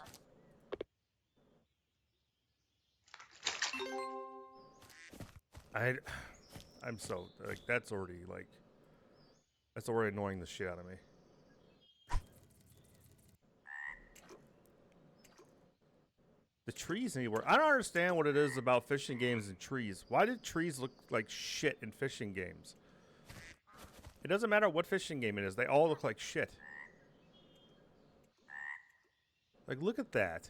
I'm so like that's already annoying the shit out of me. The trees anywhere. I don't understand what it is about fishing games and trees. Why did trees look like shit in fishing games? It doesn't matter what fishing game it is. They all look like shit. Like, look at that.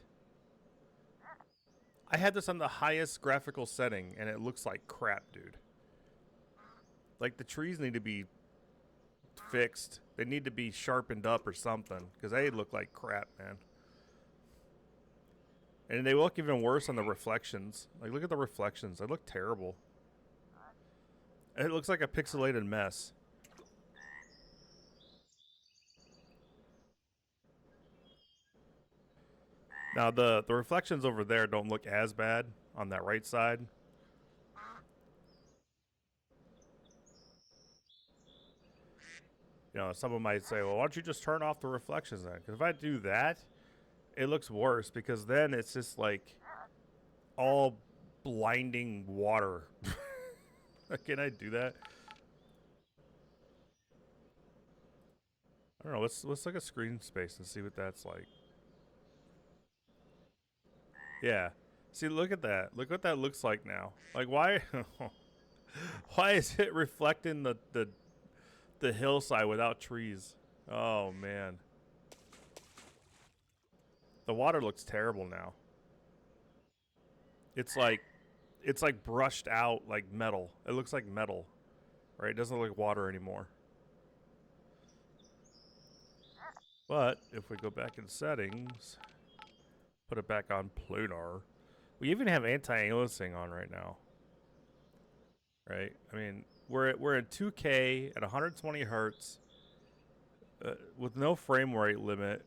I had this on the highest graphical setting, and it looks like crap, dude. Like, the trees need to be fixed. They need to be sharpened up or something, because they look like crap, man. And they look even worse on the reflections. Like, look at the reflections. They look terrible. It looks like a pixelated mess. Now, the reflections over there don't look as bad on that right side. Someone might say, well, why don't you just turn off the reflections then? Because if I do that, it looks worse because then it's just like all blinding water. Can I do that? I don't know. Let's look at screen space and see what that's like. Yeah. See, look at that. Look what that looks like now. Like, why? Why is it reflecting the hillside without trees? Oh man. The water looks terrible now. It's like brushed out like metal. It looks like metal. Right? It doesn't look like water anymore. But if we go back in settings, put it back on planar. We even have anti-aliasing on right now. Right? I mean, we're in 2K at 120 hertz with no frame rate limit,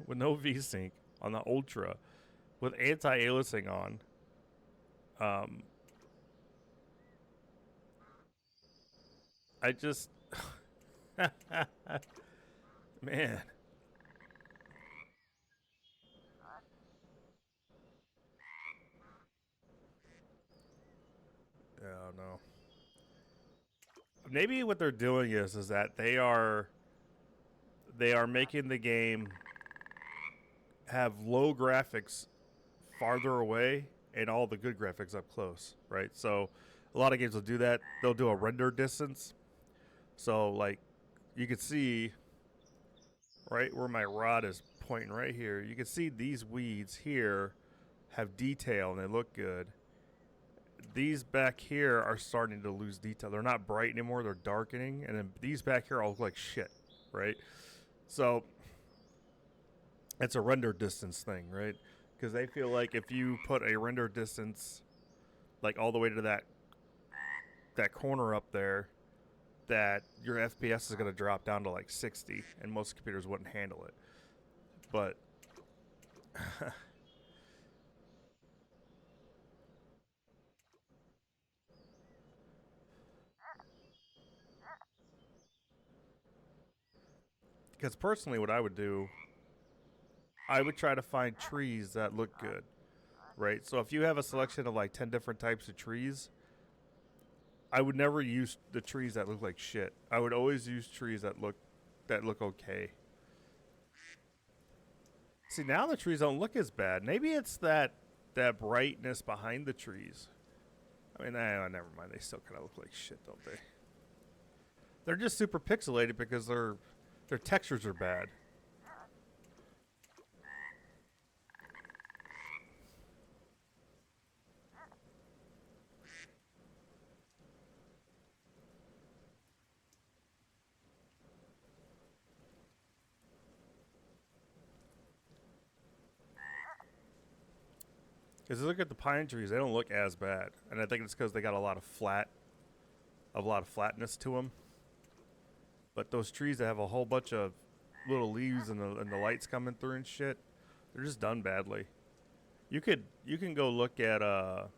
with no VSync on the Ultra, with anti-aliasing on. I just, man, don't know. Maybe what they're doing is that they are making the game have low graphics farther away and all the good graphics up close, right? So a lot of games will do that. They'll do a render distance. So like you can see right where my rod is pointing right here, you can see these weeds here have detail and they look good. These back here are starting to lose detail. They're not bright anymore, they're darkening, and then these back here all look like shit, right? So it's a render distance thing, right? Because they feel like if you put a render distance like all the way to that corner up there, that your FPS is going to drop down to like 60, and most computers wouldn't handle it. But because personally, what I would do, I would try to find trees that look good, right? So if you have a selection of like 10 different types of trees, I would never use the trees that look like shit. I would always use trees that look okay. See, now the trees don't look as bad. Maybe it's that brightness behind the trees. I mean, never mind. They still kind of look like shit, don't they? They're just super pixelated because their textures are bad. Because look at the pine trees; they don't look as bad, and I think it's because they got a lot of flatness to them. But those trees that have a whole bunch of little leaves and the lights coming through and shit, they're just done badly. You can go look at what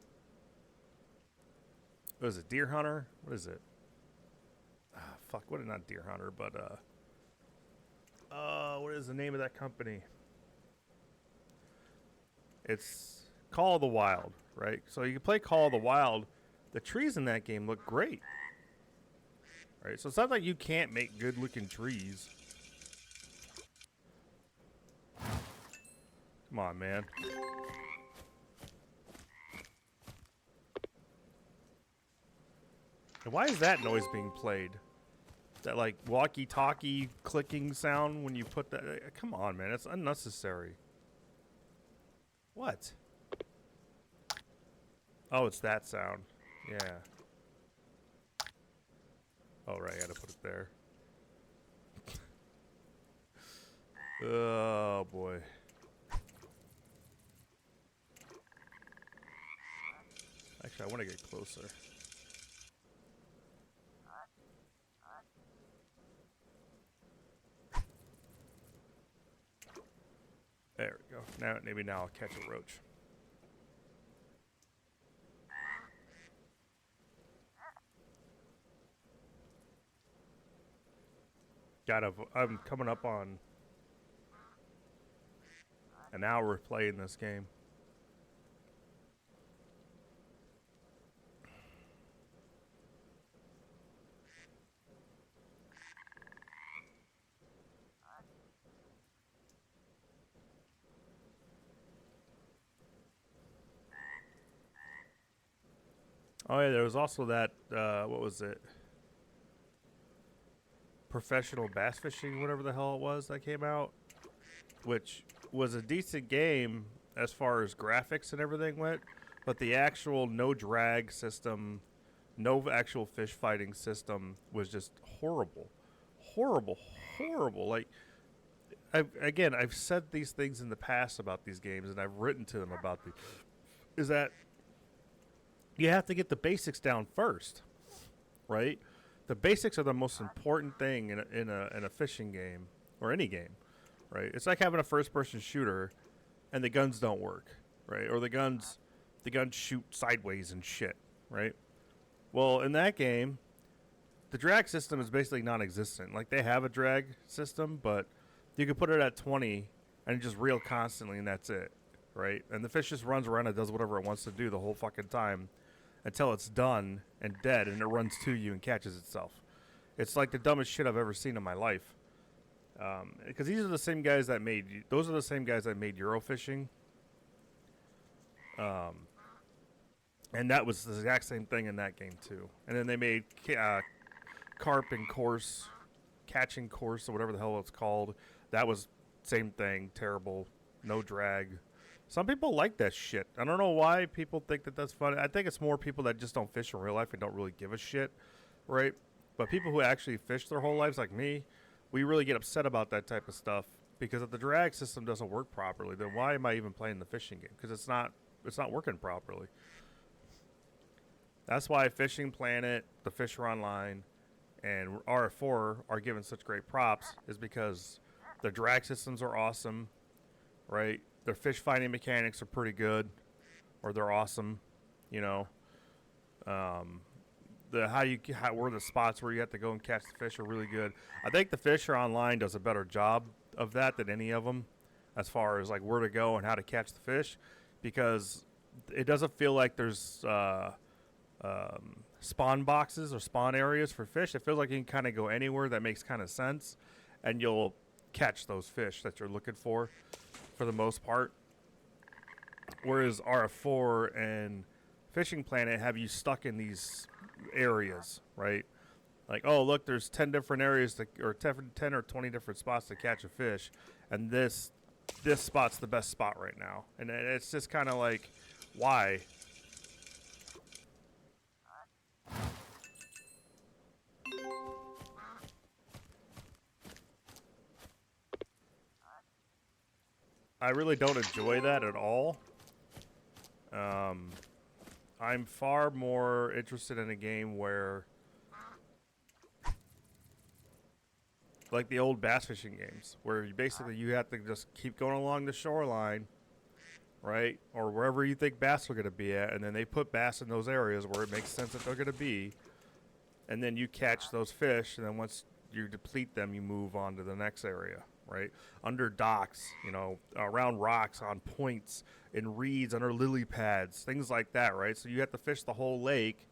is it, Deer Hunter? What is it? Fuck, what is not Deer Hunter, but what is the name of that company? It's Call of the Wild, right? So you can play Call of the Wild. The trees in that game look great, right? So it's not like you can't make good looking trees. Come on, man. And why is that noise being played? That like walkie-talkie clicking sound when you put that. Come on, man. It's unnecessary. What? Oh, it's that sound. Yeah. Oh, right. I gotta put it there. Oh, boy. Actually, I want to get closer. There we go. Maybe now I'll catch a roach. I'm coming up on an hour of playing this game. Oh yeah, there was also that what was it? Professional bass fishing, whatever the hell it was that came out, which was a decent game as far as graphics and everything went, but the actual no drag system, no actual fish fighting system was just horrible, horrible, horrible. Like I've said these things in the past about these games, and I've written to them about these. Is that you have to get the basics down first, right? The basics are the most important thing in a fishing game or any game, right? It's like having a first person shooter, and the guns don't work, right? Or the guns shoot sideways and shit, right? Well, in that game, the drag system is basically non-existent. Like they have a drag system, but you can put it at 20 and it just reel constantly, and that's it, right? And the fish just runs around and does whatever it wants to do the whole fucking time. until it's done and dead, and it runs to you and catches itself. It's like the dumbest shit I've ever seen in my life. Because these are the same guys that made those are the same guys that made Eurofishing. And that was the exact same thing in that game too. And then they made carping course, catching course, or whatever the hell it's called. That was same thing, terrible, no drag. Some people like that shit. I don't know why people think that that's funny. I think it's more people that just don't fish in real life and don't really give a shit, right? But people who actually fish their whole lives, like me, we really get upset about that type of stuff because if the drag system doesn't work properly, then why am I even playing the fishing game? Because it's not working properly. That's why Fishing Planet, the Fisher Online, and RF4 are given such great props, is because their drag systems are awesome, right? Their fish finding mechanics are pretty good, or they're awesome, you know. Where the spots where you have to go and catch the fish are really good. I think the Fisher Online does a better job of that than any of them, as far as like where to go and how to catch the fish, because it doesn't feel like there's spawn boxes or spawn areas for fish. It feels like you can kind of go anywhere that makes kind of sense, and you'll catch those fish that you're looking for the most part. Whereas RF4 and Fishing Planet have you stuck in these areas, right? Like, oh, look, there's 10 different areas or 10 or 20 different spots to catch a fish, and this spot's the best spot right now. And it's just kind of like, why? I really don't enjoy that at all. I'm far more interested in a game where, like the old bass fishing games, where you have to just keep going along the shoreline, right? Or wherever you think bass are going to be at, and then they put bass in those areas where it makes sense that they're going to be, and then you catch those fish, and then once you deplete them, you move on to the next area, right? Under docks, you know, around rocks, on points, in reeds, under lily pads, things like that, right? So you have to fish the whole lake,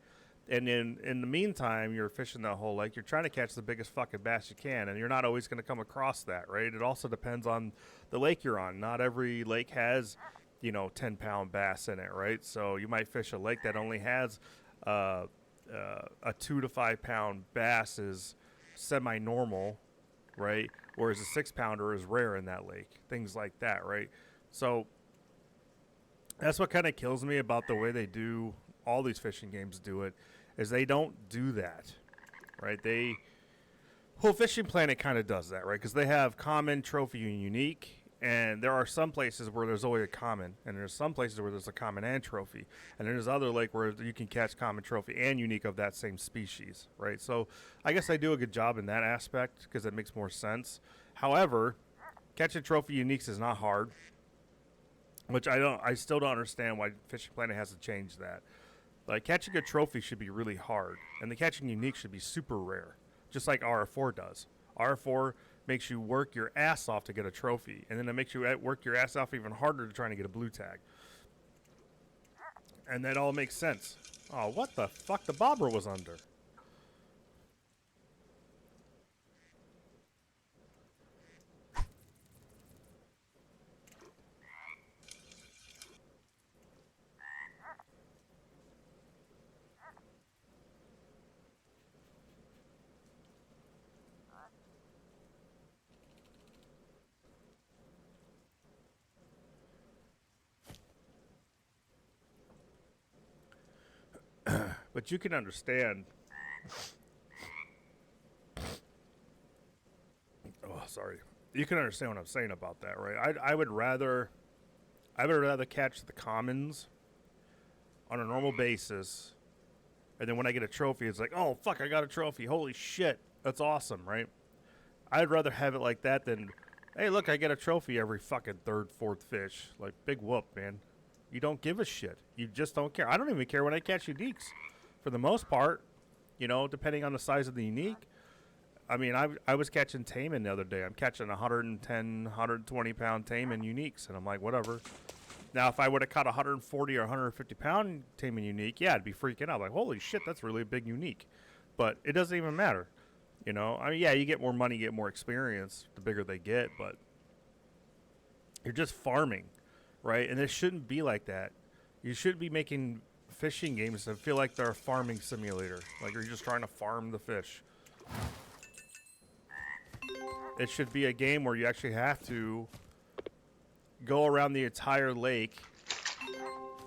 and in the meantime, you're fishing that whole lake. You're trying to catch the biggest fucking bass you can, and you're not always going to come across that, right? It also depends on the lake you're on. Not every lake has, 10-pound bass in it, right? So you might fish a lake that only has a 2 to 5 pound bass is semi-normal, right? Whereas a 6-pounder is rare in that lake. Things like that, right? So that's what kind of kills me about the way they do all these fishing games do it, is they don't do that, right? Fishing Planet kind of does that, right? Because they have common, trophy, and unique. And there are some places where there's only a common, and there's some places where there's a common and trophy, and there's other lake where you can catch common, trophy, and unique of that same species, right? So I guess I do a good job in that aspect because it makes more sense. However, catching trophy uniques is not hard, which I still don't understand why Fishing Planet hasn't changed that. Like, catching a trophy should be really hard, and the catching unique should be super rare, just like RF4 does. RF4 makes you work your ass off to get a trophy, and then it makes you work your ass off even harder to trying to get a blue tag. And that all makes sense. Oh, what the fuck? The bobber was under. But you can understand. Oh, sorry. You can understand what I'm saying about that, right? I would rather catch the commons on a normal basis, and then when I get a trophy, it's like, oh fuck, I got a trophy! Holy shit, that's awesome, right? I'd rather have it like that than, hey, look, I get a trophy every fucking third, fourth fish. Like, big whoop, man. You don't give a shit. You just don't care. I don't even care when I catch uniques. For the most part, depending on the size of the unique. I mean, I was catching taimen the other day. I'm catching 110, 120 pound taimen uniques, and I'm like, whatever. Now, if I would have caught 140 or 150 pound tame and unique, yeah, I'd be freaking out. Like, holy shit, that's really a big unique. But it doesn't even matter. You know, I mean, yeah, you get more money, you get more experience the bigger they get, but you're just farming, right? And it shouldn't be like that. You should be making fishing games that feel like they're a farming simulator. Like you're just trying to farm the fish. It should be a game where you actually have to go around the entire lake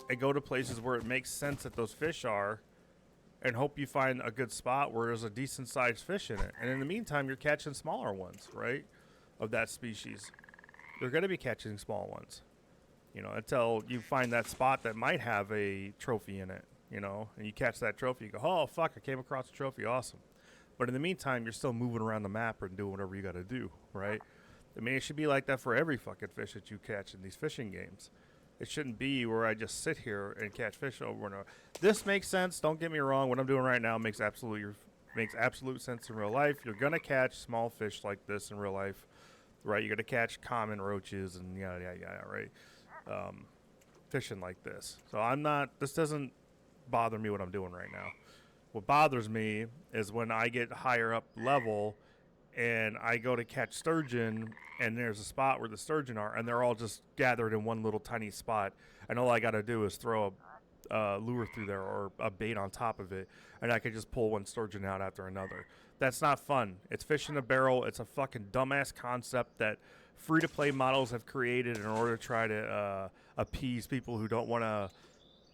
and go to places where it makes sense that those fish are and hope you find a good spot where there's a decent sized fish in it. And in the meantime, you're catching smaller ones, right? Of that species. You're going to be catching small ones, you know, until you find that spot that might have a trophy in it, you know, and you catch that trophy. You go, oh, fuck, I came across a trophy. Awesome. But in the meantime, you're still moving around the map and doing whatever you got to do, right? I mean, it should be like that for every fucking fish that you catch in these fishing games. It shouldn't be where I just sit here and catch fish over and over. This makes sense. Don't get me wrong. What I'm doing right now makes absolute sense in real life. You're gonna catch small fish like this in real life, right? You're gonna catch common roaches and yada yada yada, right? Fishing like this. So I'm not. This doesn't bother me what I'm doing right now. What bothers me is when I get higher up level and I go to catch sturgeon, and there's a spot where the sturgeon are, and they're all just gathered in one little tiny spot, and all I got to do is throw a lure through there or a bait on top of it, and I can just pull one sturgeon out after another. That's not fun. It's fish in a barrel. It's a fucking dumbass concept that free-to-play models have created in order to try to appease people who don't want to,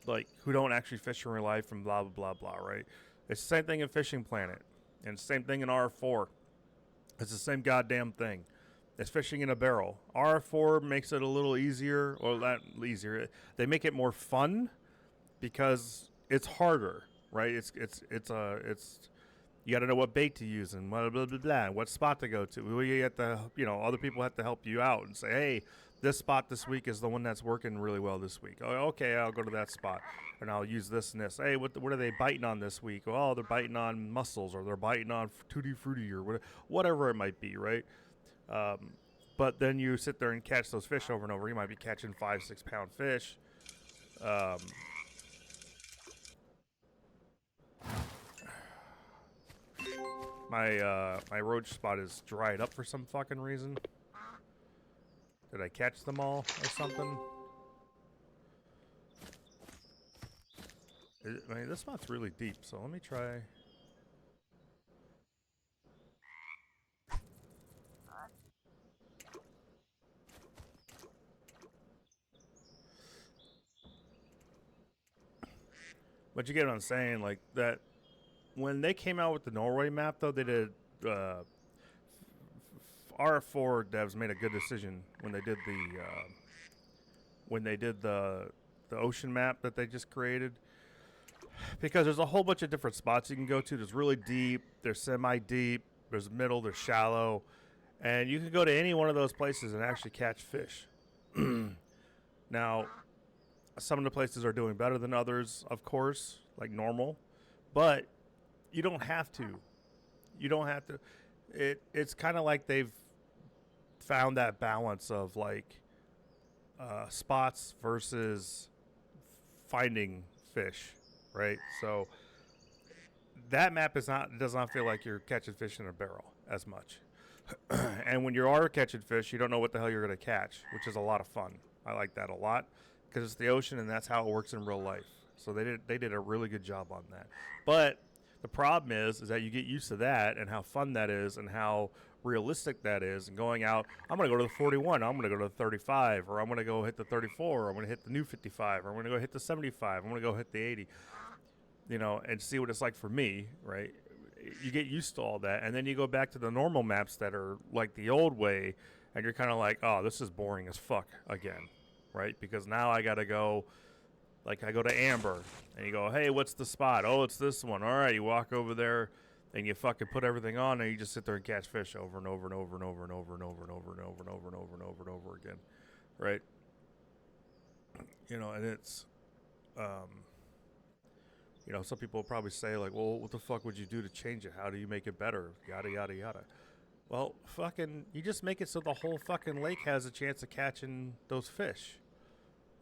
like, who don't actually fish in real life and blah, blah, blah, blah, right? It's the same thing in Fishing Planet, and same thing in R4. It's the same goddamn thing. It's fishing in a barrel. R4 makes it a little easier, or not easier. They make it more fun because it's harder, right? It's you got to know what bait to use and blah blah blah blah. What spot to go to. You have to, you know, other people have to help you out and say, hey, this spot this week is the one that's working really well this week. Oh, okay, I'll go to that spot and I'll use this and this. Hey, what are they biting on this week? Oh, they're biting on mussels, or they're biting on tutti frutti, or whatever it might be, right? But then you sit there and catch those fish over and over. You might be catching 5-6 pound fish. My roach spot is dried up for some fucking reason. Did I catch them all or something? I mean, this spot's really deep, so let me try. But you get what I'm saying, like that. When they came out with the Norway map, though, they did. R4 devs made a good decision when they did the ocean map that they just created, because there's a whole bunch of different spots you can go to. There's really deep, there's semi-deep, there's middle, there's shallow, and you can go to any one of those places and actually catch fish. Now, some of the places are doing better than others, of course, like normal, but you don't have to. You don't have to. It's kind of like they've found that balance of like spots versus finding fish, right? So that map does not feel like you're catching fish in a barrel as much. And when you are catching fish, you don't know what the hell you're going to catch, which is a lot of fun. I like that a lot because it's the ocean and that's how it works in real life. So they did a really good job on that. But the problem is that you get used to that and how fun that is and how realistic that is, and going out, I'm going to go to the 41, I'm going to go to the 35, or I'm going to go hit the 34, or I'm going to hit the new 55, or I'm going to go hit the 75, I'm going to go hit the 80, you know, and see what it's like for me, right? You get used to all that, and then you go back to the normal maps that are like the old way, and you're kind of like, oh, this is boring as fuck again, right? Because now I got to go, like I go to Amber, and you go, hey, what's the spot? Oh, it's this one. All right, you walk over there, and you fucking put everything on, and you just sit there and catch fish over and over and over and over and over and over and over and over and over and over and over and over again, right? You know, and it's, you know, some people will probably say like, well, what the fuck would you do to change it? How do you make it better? Yada yada yada. Well, fucking, you just make it so the whole fucking lake has a chance of catching those fish,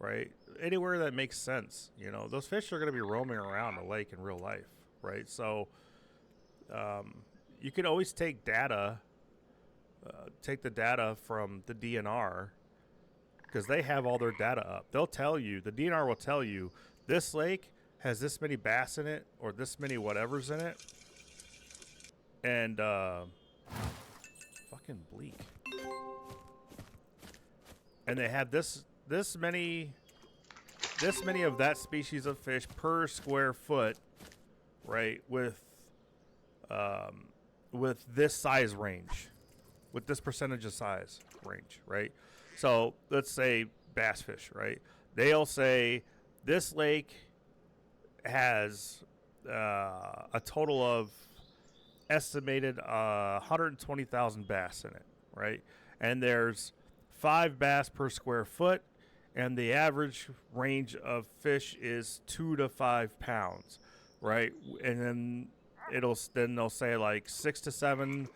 right? Anywhere that makes sense. You know, those fish are going to be roaming around the lake in real life, right? So you can always take data, take the data from the DNR because they have all their data up. They'll tell you, the DNR will tell you, this lake has this many bass in it or this many whatever's in it. And fucking bleak. And they have this many of that species of fish per square foot, right? With this size range, with this percentage of size range, right? So let's say bass fish, right? They'll say this lake has a total of estimated 120,000 bass in it, right? And there's 5 bass per square foot, and the average range of fish is 2 to 5 pounds, right? And then they'll say like 6 to 7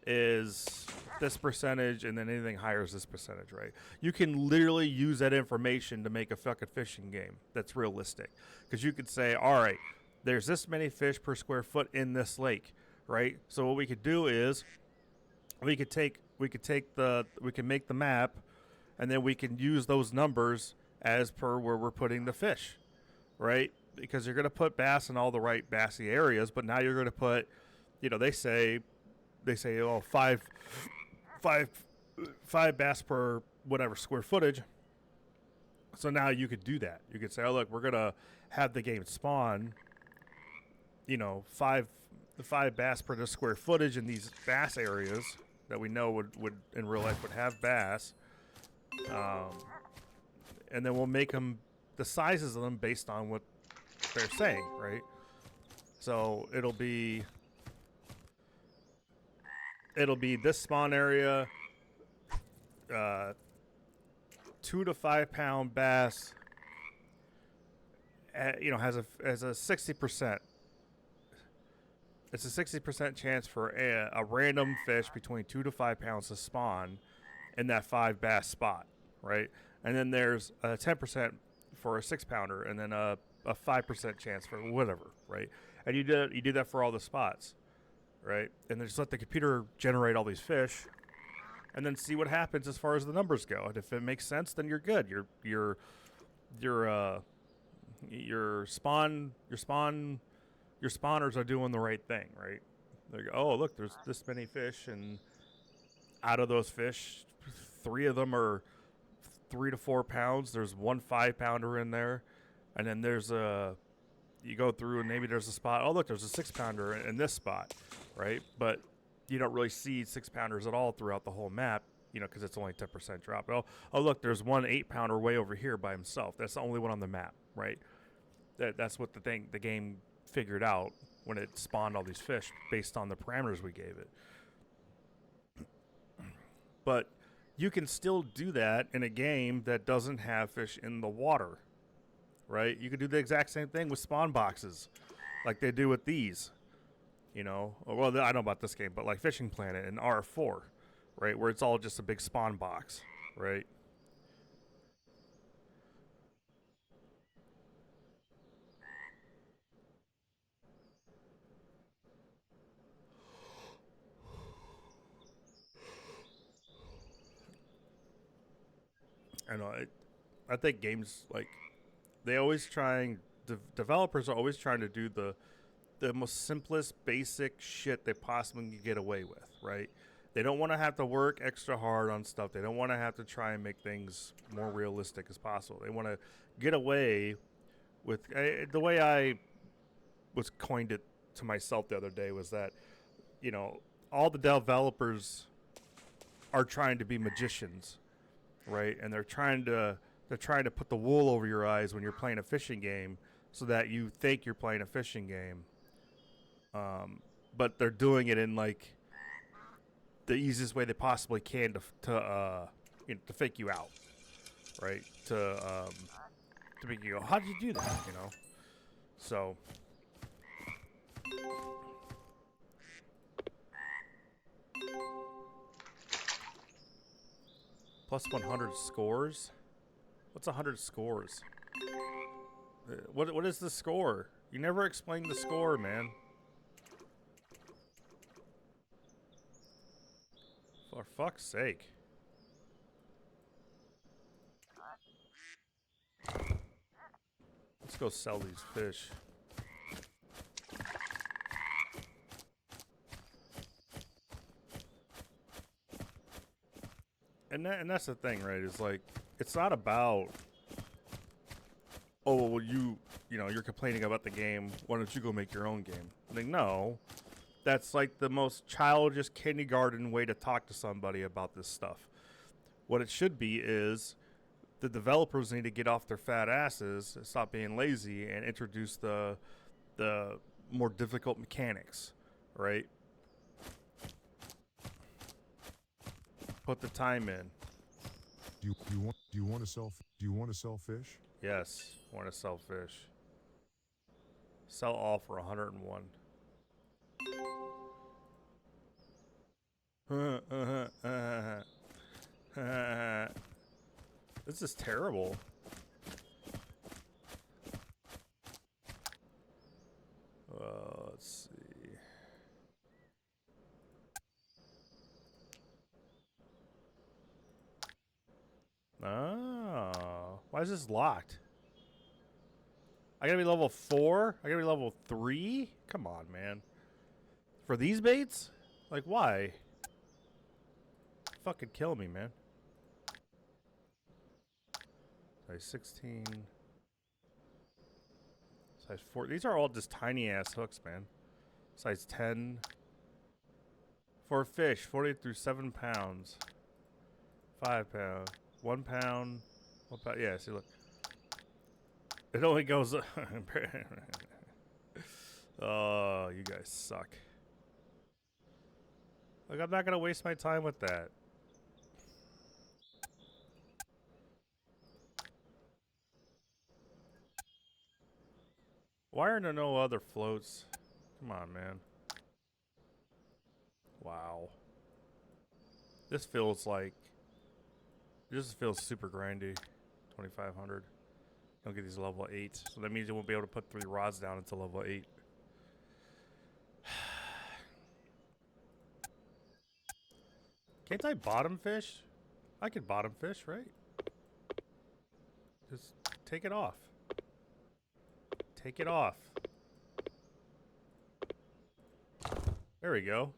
is this percentage, and then anything higher is this percentage, right? You can literally use that information to make a fucking fishing game that's realistic, because you could say, all right, there's this many fish per square foot in this lake, right? So what we could do is we can make the map, and then we can use those numbers as per where we're putting the fish, right? Because you're going to put bass in all the right bassy areas, but now you're going to put, you know, they say, oh, five bass per whatever square footage. So now you could do that. You could say, oh, look, we're going to have the game spawn, you know, five bass per square footage in these bass areas that we know would in real life would have bass. And then we'll make them the sizes of them based on what they're saying, right? So it'll be this spawn area, 2 to 5 pound bass, you know, has a 60%. It's a 60% chance for a random fish between 2 to 5 pounds to spawn in that 5 bass spot, right? And then there's a 10% for a 6 pounder, and then a 5% chance for whatever, right? And you do that for all the spots, right? And then just let the computer generate all these fish, and then see what happens as far as the numbers go. And if it makes sense, then you're good. Your spawners are doing the right thing, right? They go, oh, look, there's this many fish, and out of those fish, 3 of them are 3 to 4 pounds. There's 1 5 pounder in there, and then you go through and maybe there's a spot. Oh, look, there's a 6 pounder in this spot, right? But you don't really see 6 pounders at all throughout the whole map, you know, because it's only 10% drop. Oh, look, there's 1 8 pounder way over here by himself. That's the only one on the map, right? That's what the game figured out when it spawned all these fish based on the parameters we gave it. But you can still do that in a game that doesn't have fish in the water, right? You could do the exact same thing with spawn boxes like they do with these, you know. Well, I don't know about this game, but like Fishing Planet and R4, right, where it's all just a big spawn box, right? I know. I think games like developers are always trying to do the most simplest, basic shit they possibly can get away with, right? They don't want to have to work extra hard on stuff. They don't want to have to try and make things more realistic as possible. They want to get away with the way I was coined it to myself the other day was that, you know, all the developers are trying to be magicians, right? And they're trying to put the wool over your eyes when you're playing a fishing game, so that you think you're playing a fishing game. But they're doing it in like the easiest way they possibly can to fake you out, right? To make you go, how did you do that? You know, so. Plus 100 scores. What's 100 scores? What is the score? You never explained the score, man. For fuck's sake. Let's go sell these fish. And that's the thing, right? Is like, it's not about, oh, well, you know, you're complaining about the game. Why don't you go make your own game? Like, no. That's like the most childish kindergarten way to talk to somebody about this stuff. What it should be is the developers need to get off their fat asses, stop being lazy, and introduce the more difficult mechanics, right? Put the time in. Do you want to sell fish? Yes, want to sell fish. Sell all for 101. This is terrible. Let's see. Oh, why is this locked? I gotta be level 4? I gotta be level 3? Come on, man. For these baits? Like, why? Fucking kill me, man. Size 16. Size 4. These are all just tiny ass hooks, man. Size 10. For fish, 40 through 7 pounds. 5 pounds. 1 pound. 1 pound. Yeah, see, look. It only goes. Oh, you guys suck. Like, I'm not gonna waste my time with that. Why are there no other floats? Come on, man. Wow. This feels like... This feels super grindy. 2,500. Don't get these level 8. So that means you won't be able to put 3 rods down until level 8. Can't I bottom fish? I could bottom fish, right? Just take it off. Take it off. There we go.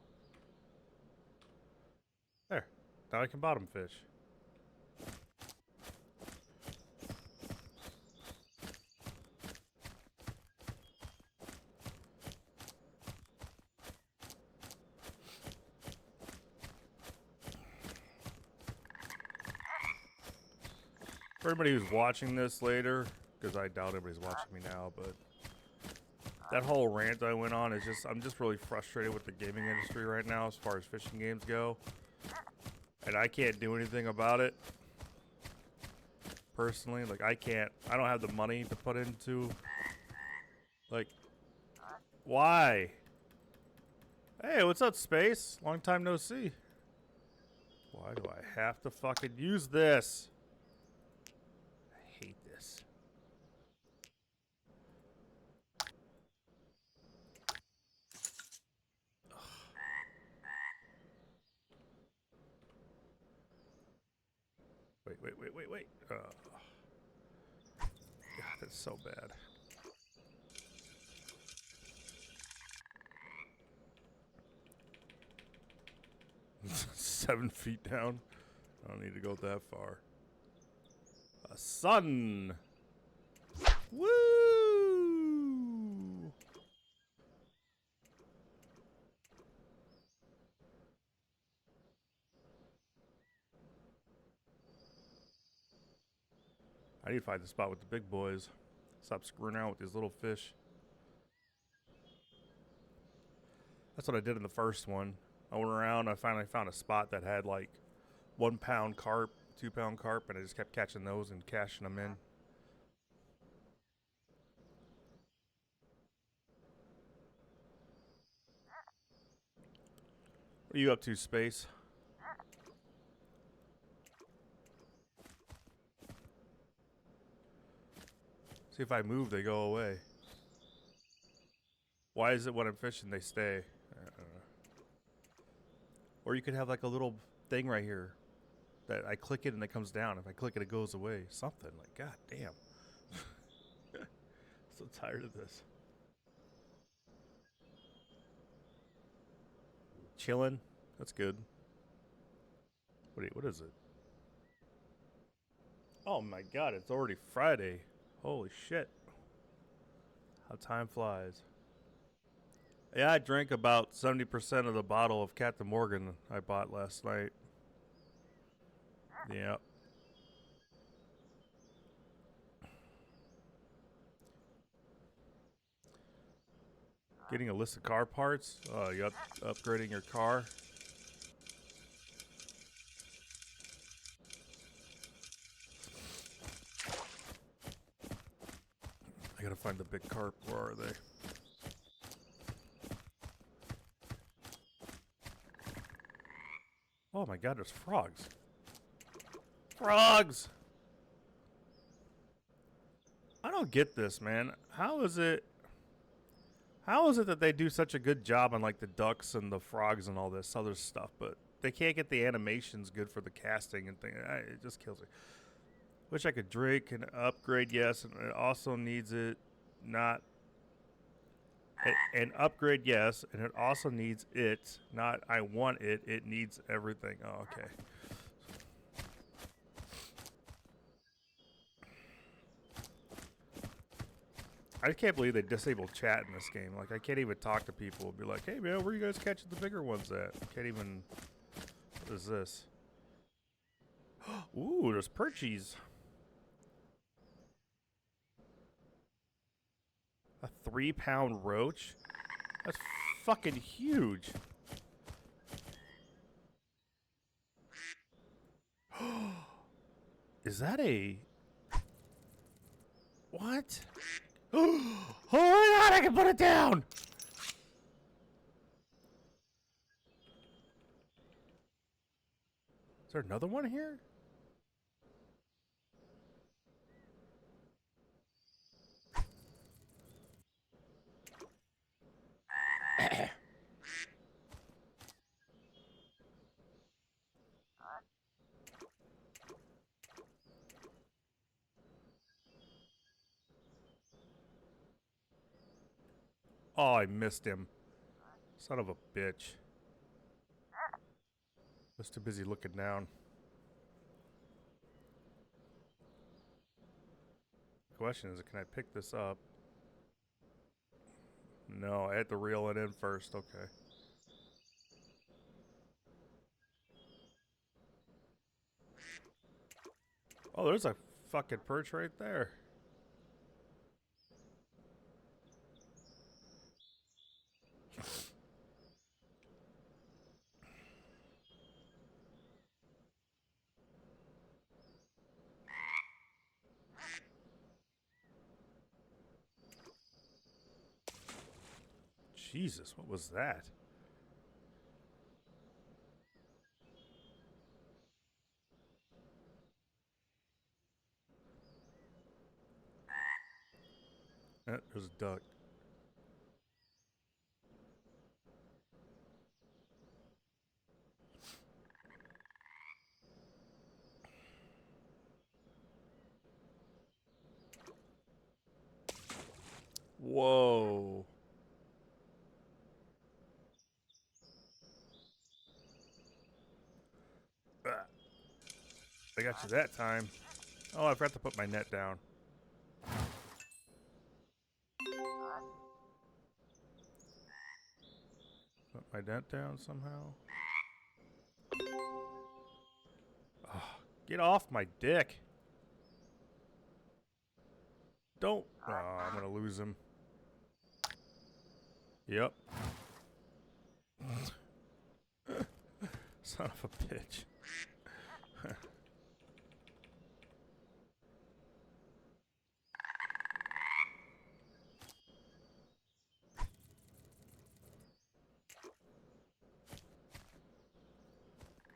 There. Now I can bottom fish. For everybody who's watching this later, because I doubt everybody's watching me now, but that whole rant I went on is just, I'm just really frustrated with the gaming industry right now as far as fishing games go. And I can't do anything about it. Personally, like, I don't have the money to put into, like, why? Hey, what's up, Space? Long time no see. Why do I have to fucking use this? I hate this. Ugh. Wait. God, that's so bad. Seven feet down. I don't need to go that far. A sun. Woo! I need to find the spot with the big boys. Stop screwing around with these little fish. That's what I did in the first one. I went around, I finally found a spot that had like 1 pound carp, 2 pound carp, and I just kept catching those and cashing them in. What are you up to, Space? See if I move, they go away. Why is it when I'm fishing they stay? Or you could have like a little thing right here that I click it and it comes down. If I click it, it goes away. Something like, god damn. So tired of this. Chilling. That's good. What is it? Oh my god, it's already Friday. Holy shit. How time flies. Yeah, I drank about 70% of the bottle of Captain Morgan I bought last night. Yep. Getting a list of car parts. You upgrading your car. I gotta find the big carp. Where are they? Oh my god, there's frogs. Frogs! I don't get this, man. How is it that they do such a good job on like the ducks and the frogs and all this other stuff, but they can't get the animations good for the casting and things? It just kills me. Wish I could drink and upgrade, yes, and it also needs it not. And upgrade, yes, and it also needs it, not I want it, it needs everything. Oh, okay. I can't believe they disabled chat in this game. Like, I can't even talk to people and be like, hey, man, where you guys catching the bigger ones at? Can't even. What is this? Ooh, there's perchies. A 3-pound roach? That's fucking huge. Is that a... What? Oh my god, I can put it down! Is there another one here? Oh, I missed him. Son of a bitch. I was too busy looking down. The question is, can I pick this up? No, I had to reel it in first. Okay. Oh, there's a fucking perch right there. Jesus, what was that? There's a duck. Whoa. I got you that time. Oh, I forgot to put my net down. Put my net down somehow. Oh, get off my dick. Don't. Oh, I'm gonna lose him. Yep. Son of a bitch.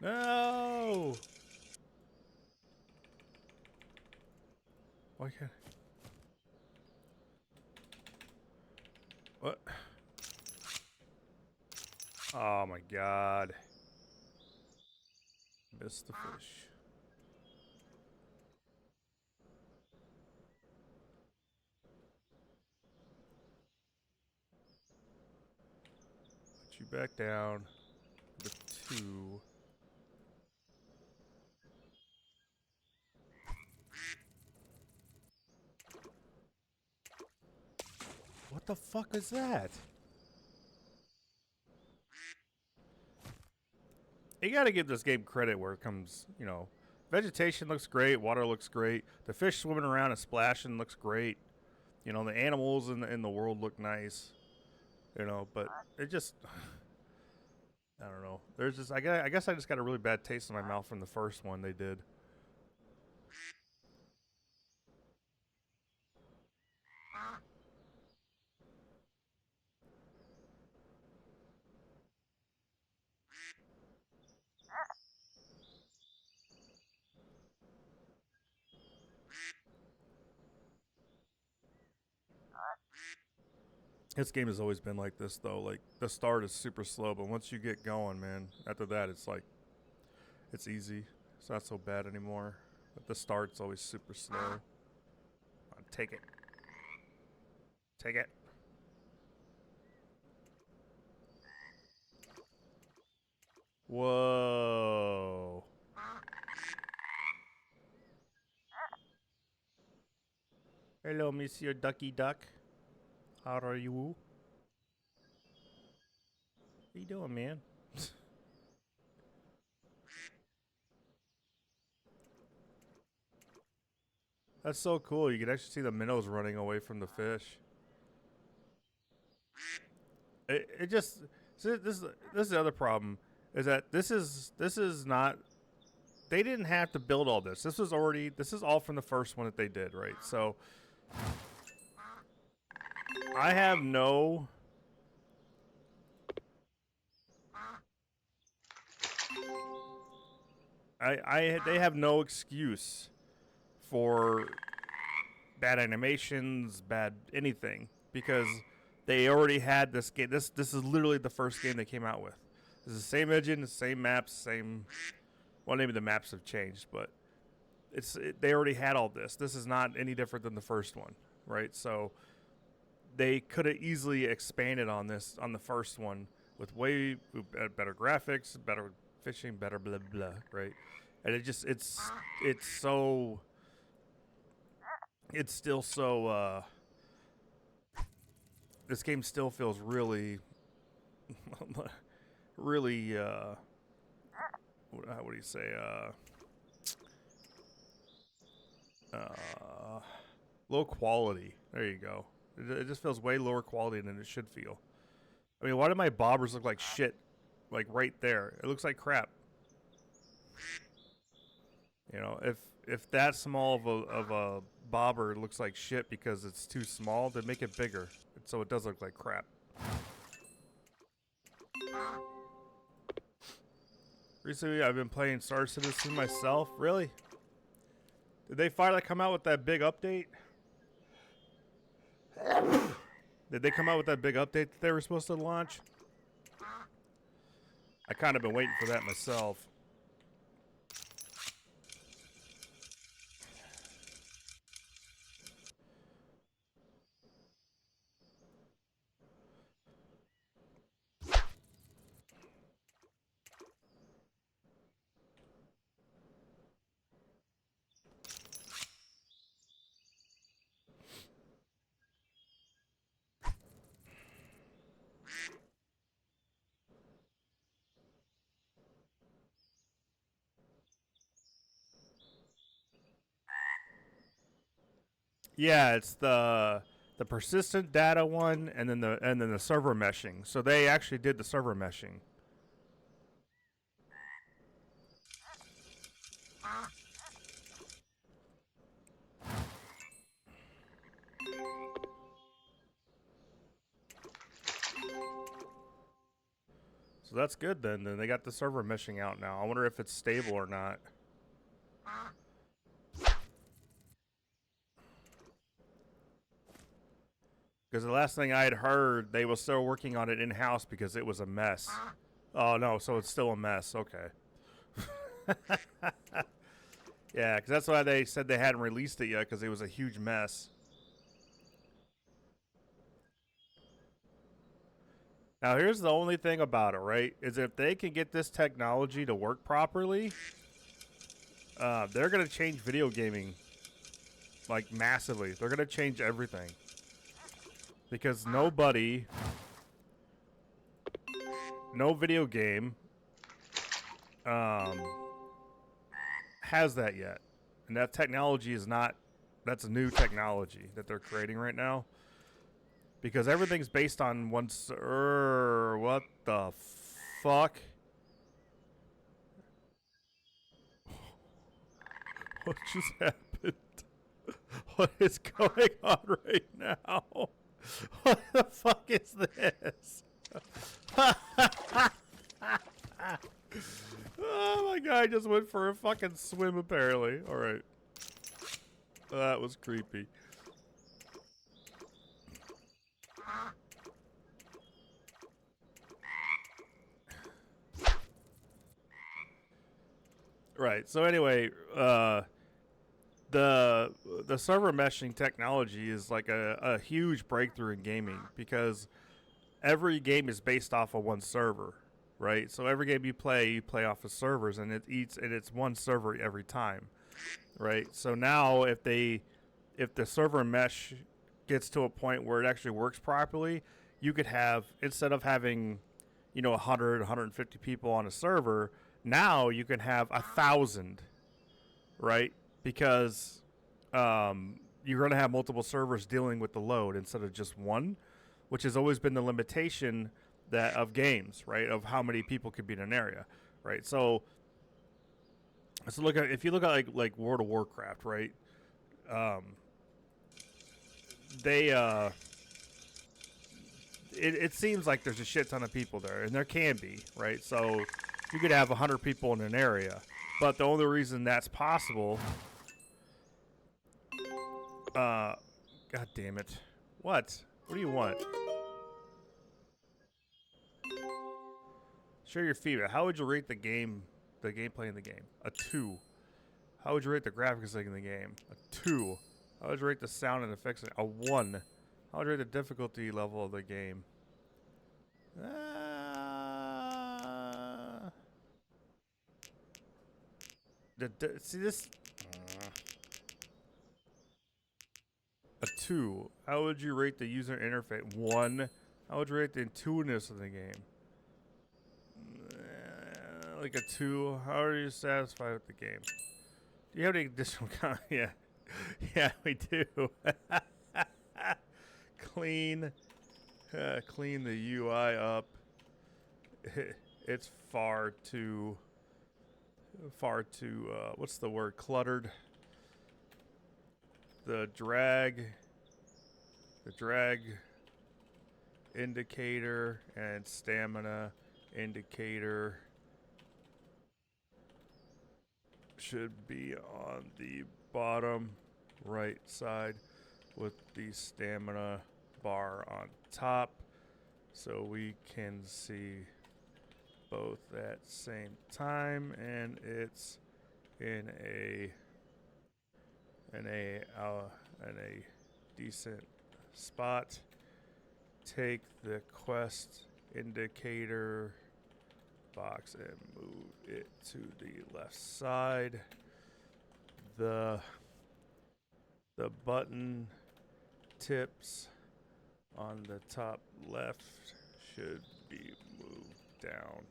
No! Why can't Oh my god. Missed the fish. Put you back down. The 2. What the fuck is that? You gotta give this game credit where it comes, you know. Vegetation looks great, water looks great, the fish swimming around and splashing looks great. You know, the animals in the world look nice. You know, but it just I don't know. There's just I guess I just got a really bad taste in my mouth from the first one they did. This game has always been like this though. Like the start is super slow, but once you get going, man, after that it's like it's easy. It's not so bad anymore. But the start's always super slow. Take it. Take it. Whoa. Hello, Monsieur Ducky Duck. How are you? What you doing, man? That's so cool. You can actually see the minnows running away from the fish. It just see, this is the other problem is that this is not they didn't have to build all this. This is all from the first one that they did, right? So I have no they have no excuse for bad animations, bad anything because they already had this game. This is literally the first game they came out with. This is the same engine, the same maps, same. Well, maybe the maps have changed, but they already had all this. This is not any different than the first one, right? So they could have easily expanded on this on the first one with way better graphics, better fishing, better blah blah, right? And it's so it's still so this game still feels really really what do you say low quality. There you go. It just feels way lower quality than it should feel. I mean, why do my bobbers look like shit? Like right there, it looks like crap. You know, if that small of a bobber looks like shit because it's too small, then make it bigger so it does look like crap. Recently, I've been playing Star Citizen myself. Really? Did they finally come out with that big update? Did they come out with that big update that they were supposed to launch? I kind of been waiting for that myself. Yeah, it's the persistent data one, and then the server meshing. So they actually did the server meshing. So that's good then. Then they got the server meshing out now. I wonder if it's stable or not. Because the last thing I had heard, they were still working on it in-house because it was a mess. Oh, no, so it's still a mess. Okay. Yeah, because that's why they said they hadn't released it yet, because it was a huge mess. Now, here's the only thing about it, right? Is if they can get this technology to work properly, they're going to change video gaming, like, massively. They're going to change everything. Because no video game has that yet. And that technology is not, that's a new technology that they're creating right now. Because everything's based on one, what the fuck? What just happened? What is going on right now? What the fuck is this? Oh my god, I just went for a fucking swim apparently. Alright. That was creepy. Right, so anyway, the server meshing technology is like a huge breakthrough in gaming because every game is based off of one server, right? So every game you play off of servers, and it's one server every time, right? So now if the server mesh gets to a point where it actually works properly, you could have, instead of having 100 150 people on a server, now you can have 1,000, right? Because you're going to have multiple servers dealing with the load instead of just one, which has always been the limitation that of games, right? Of how many people could be in an area, right? So look at, if you look at like World of Warcraft, right? It seems like there's a shit ton of people there, and there can be, right? So you could have 100 people in an area, but the only reason that's possible, god damn it, what do you want? Share your feedback. How would you rate the gameplay in the game? A 2. How would you rate the graphics in the game? A 2. How would you rate the sound and effects? A 1. How would you rate the difficulty level of the game? See this? A 2. How would you rate the user interface? 1. How would you rate the intuitiveness of the game? Like a 2. How are you satisfied with the game? Do you have any additional comment? Yeah. Yeah, we do. Clean the UI up. It's far too what's the word, cluttered. The drag indicator and stamina indicator should be on the bottom right side with the stamina bar on top, so we can see both at the same time, and it's in a decent spot. Take the quest indicator box and move it to the left side. The button tips on the top left should be moved down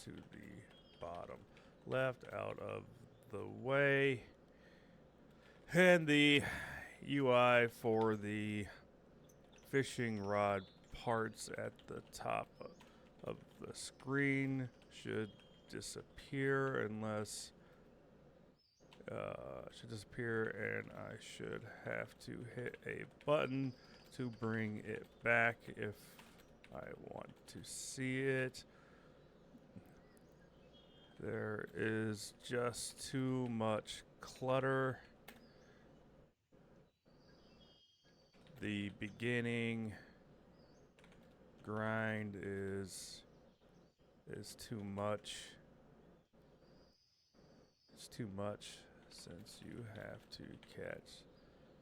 to the bottom left out of the way. And the UI for the fishing rod parts at the top of the screen should disappear unless and I should have to hit a button to bring it back if I want to see it. There is just too much clutter. The beginning grind is too much. It's too much since you have to catch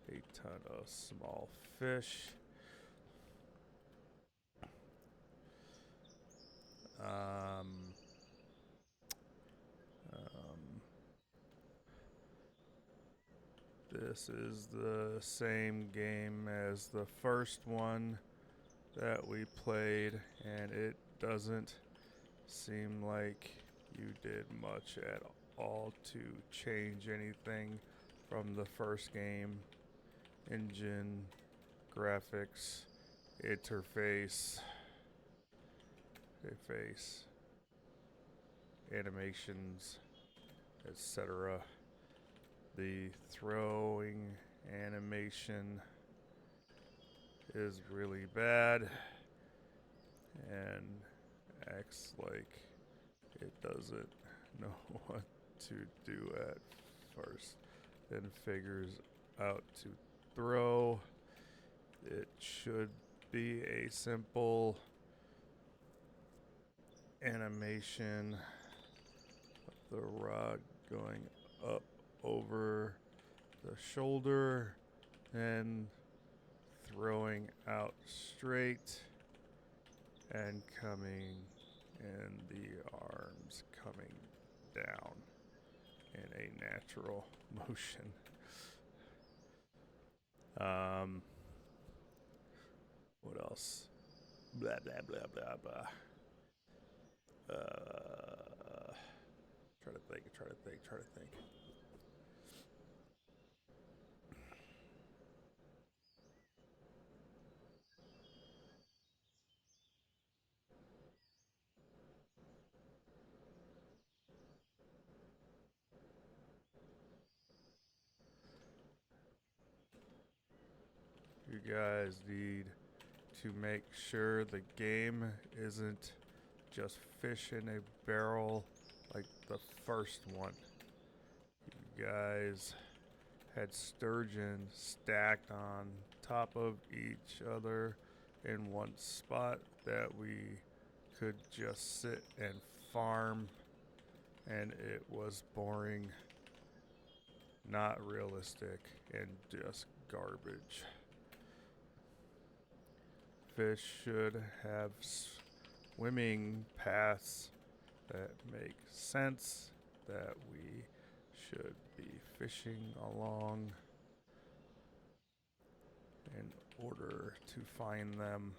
a ton of small fish. This is the same game as the first one that we played, and it doesn't seem like you did much at all to change anything from the first game. Engine, graphics, interface, animations, etc. The throwing animation is really bad and acts like it doesn't know what to do at first, then figures out to throw. It should be a simple animation of the rod going up over the shoulder and throwing out straight and coming, and the arms coming down in a natural motion. What else? Blah blah blah blah blah. Try to think. You guys need to make sure the game isn't just fish in a barrel like the first one. You guys had sturgeon stacked on top of each other in one spot that we could just sit and farm, and it was boring, not realistic, and just garbage. Fish should have swimming paths that make sense, that we should be fishing along in order to find them.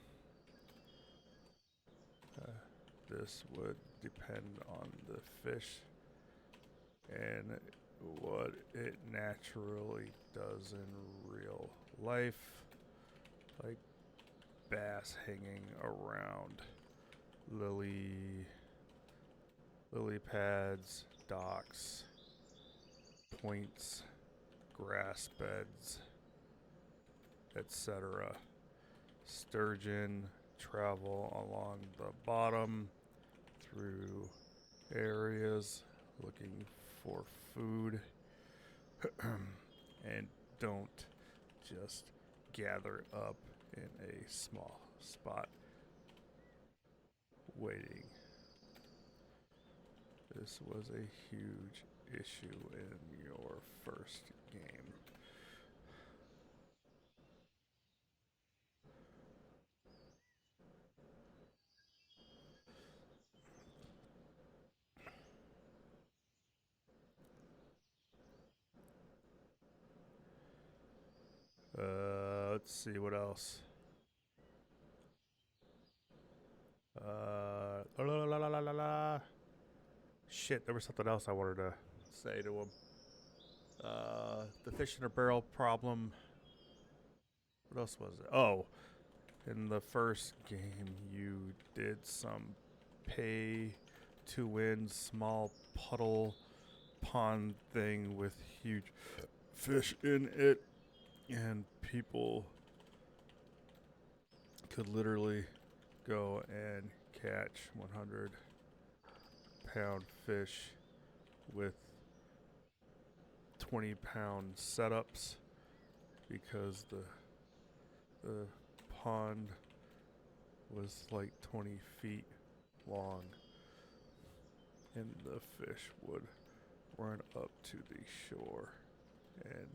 This would depend on the fish and what it naturally does in real life, like bass hanging around lily pads, docks, points, grass beds, etc. Sturgeon travel along the bottom through areas looking for food and don't just gather up in a small spot waiting. This was a huge issue in your first game. Let's see what else. Shit, there was something else I wanted to say to him. The fish in a barrel problem. What else was it? Oh, in the first game, you did some pay to win small puddle pond thing with huge fish in it, and people could literally go and catch 100-pound fish with 20-pound setups because the pond was like 20 feet long, and the fish would run up to the shore. And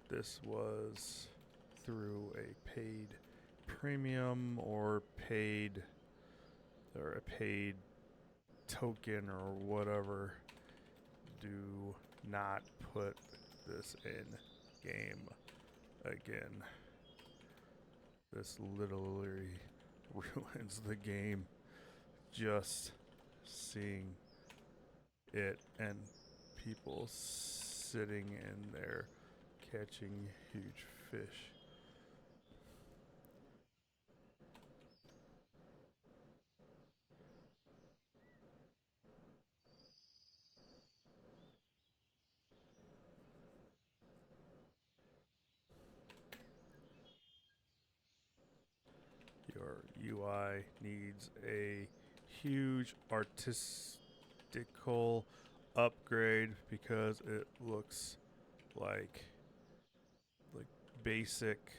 this was through a paid premium or a paid token or whatever. Do not put this in game again. This literally ruins the game. Just seeing it and people sitting in there catching huge fish. Your UI needs a huge artistical upgrade because it looks like basic,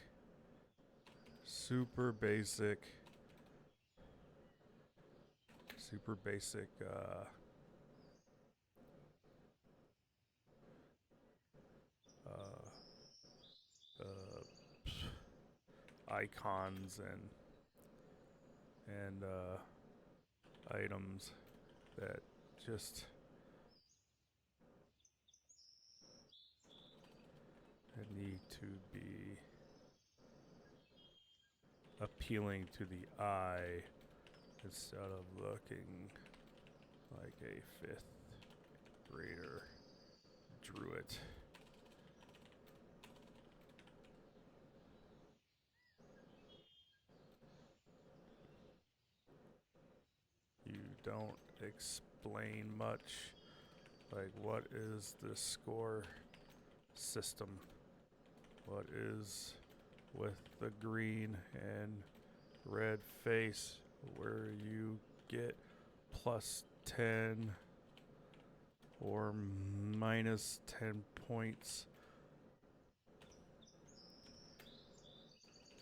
super basic uh, icons and items that just need to be appealing to the eye instead of looking like a fifth grader drew it. You don't explain much, like what is the score system? What is with the green and red face where you get plus 10 or minus 10 points?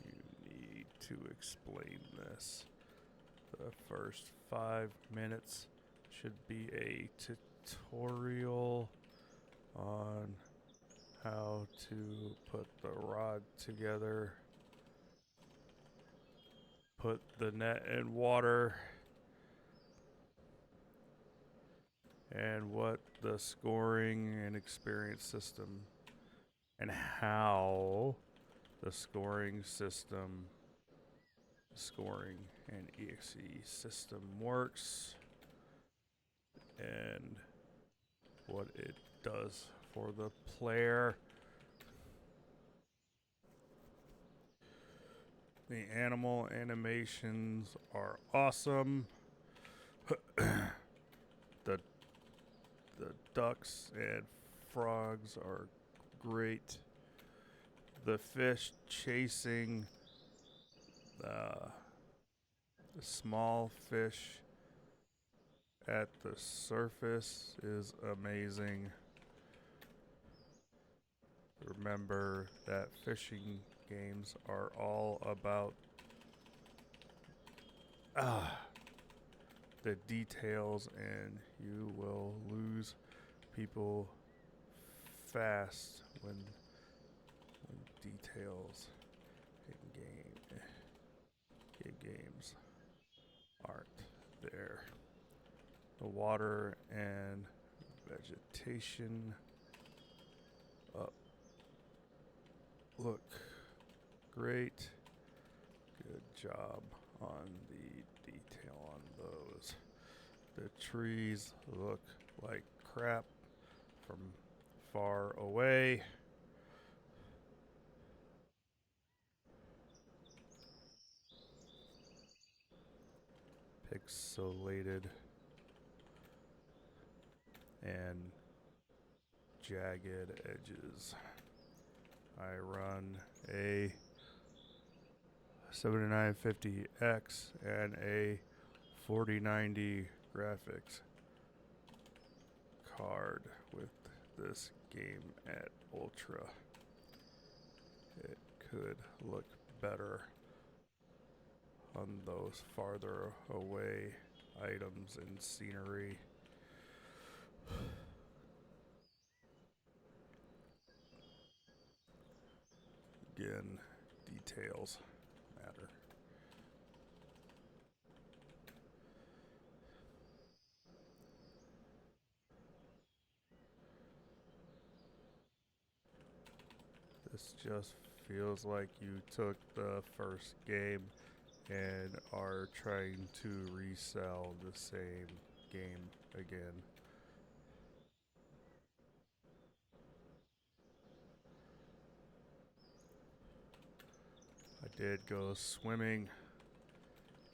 You need to explain this. The first 5 minutes should be a tutorial on how to put the rod together, put the net in water, and what the scoring and experience system and how the scoring and EXE system works and what it does for the player. The animal animations are awesome. the ducks and frogs are great. The fish chasing the small fish at the surface is amazing. Remember that fishing games are all about the details, and you will lose people fast when details in games aren't there. The water and vegetation look great. Good job on the detail on those. The trees look like crap from far away. Pixelated and jagged edges. I run a 7950X and a 4090 graphics card with this game at Ultra. It could look better. on those farther away items and scenery. Again, details matter. This just feels like you took the first game and are trying to resell the same game again. I did go swimming.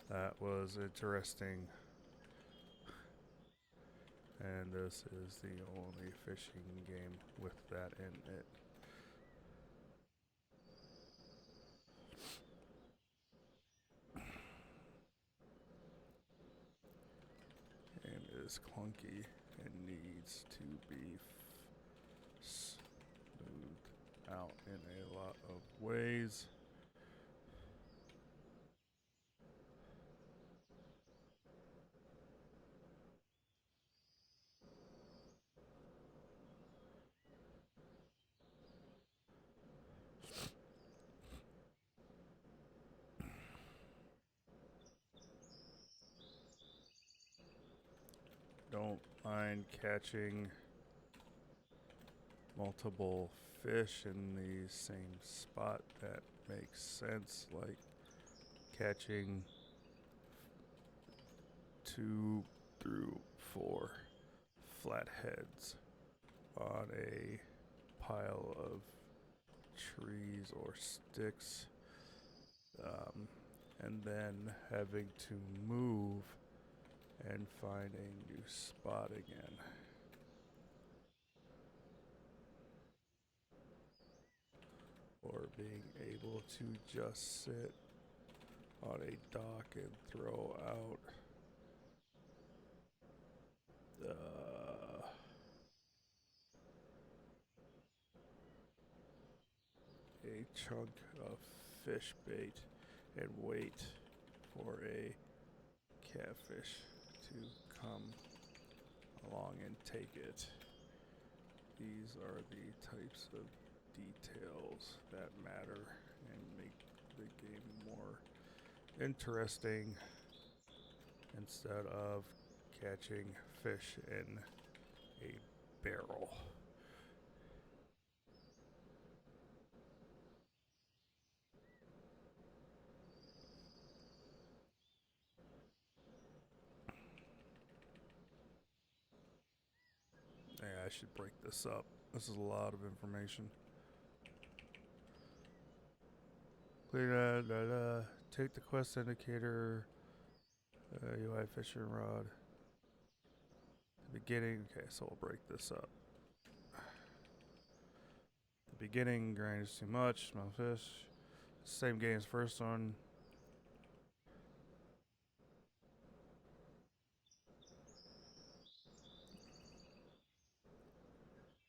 That was interesting. And this is the only fishing game with that in it. Game is clunky and needs to be smoothed out in a lot of ways. Don't mind catching multiple fish in the same spot. That makes sense, like catching 2 through 4 flatheads on a pile of trees or sticks, and then having to move and find a new spot again. Or being able to just sit on a dock and throw out a chunk of fish bait and wait for a catfish to come along and take it. These are the types of details that matter and make the game more interesting instead of catching fish in a barrel. Yeah, I should break this up. This is a lot of information. Take the quest indicator, UI fishing rod. The beginning. Okay, so we'll break this up. The beginning, grind is too much. Smell fish. Same game as first one.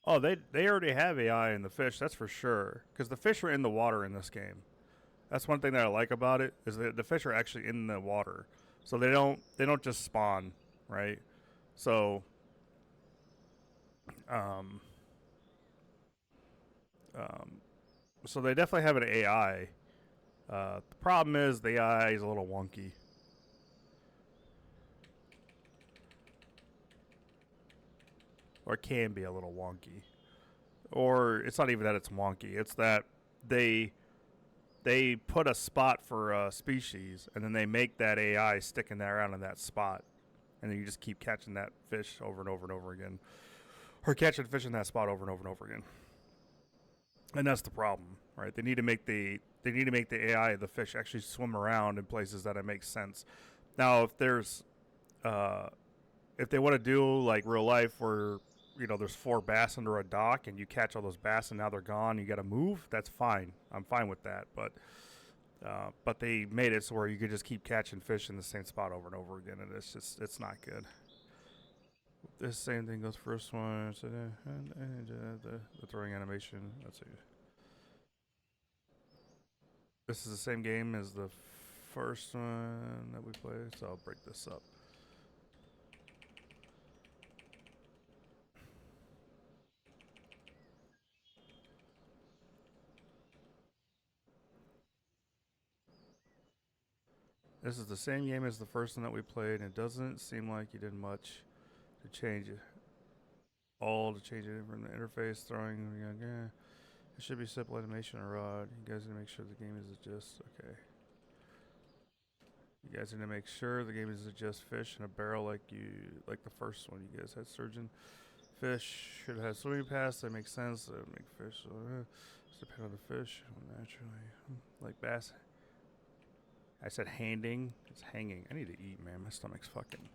Oh, they already have AI in the fish, that's for sure. Because the fish are in the water in this game. That's one thing that I like about it is that the fish are actually in the water, so they don't just spawn, right? So, um, um, so they definitely have an AI. The problem is the AI is a little wonky. Or can be a little wonky. Or it's not even that it's wonky. It's that they put a spot for a species and then they make that AI sticking that around in that spot. And then you just keep catching that fish over and over and over again. Or catching fish in that spot over and over and over again. And that's the problem, right? They need to make the AI, the fish, actually swim around in places that it makes sense. Now, if there's if they want to do like real life where there's 4 bass under a dock and you catch all those bass and now they're gone, you got to move, that's fine. I'm fine with that. But they made it so where you could just keep catching fish in the same spot over and over again, and it's not good. This same thing goes first one. So the throwing animation. Let's see. This is the same game as the first one that we played, so I'll break this up. This is the same game as the first one that we played, and it doesn't seem like you did much to change it. To change it from the interface, throwing. Yeah, it should be simple animation or rod. You guys need to make sure the game is just okay. You guys need to make sure the game is just fish in a barrel like the first one. You guys had surgeon. Fish should have swimming paths. That makes sense. That make fish. Depend on the fish naturally, like bass. I said handing. It's hanging. I need to eat, man. My stomach's fucking.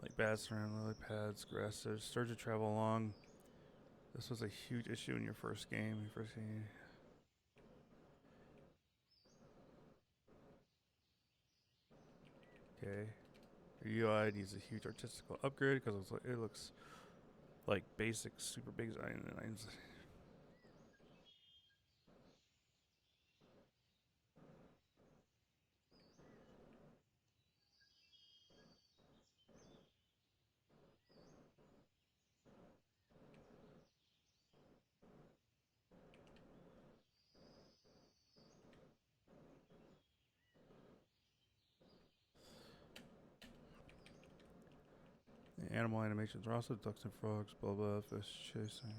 Like bass around lily pads, grasses, sturgeon travel along. This was a huge issue in your first game. Okay. Your UI needs a huge artistical upgrade because it looks like basic, super big designs. The animal animations are also ducks and frogs, blah blah, fish chasing.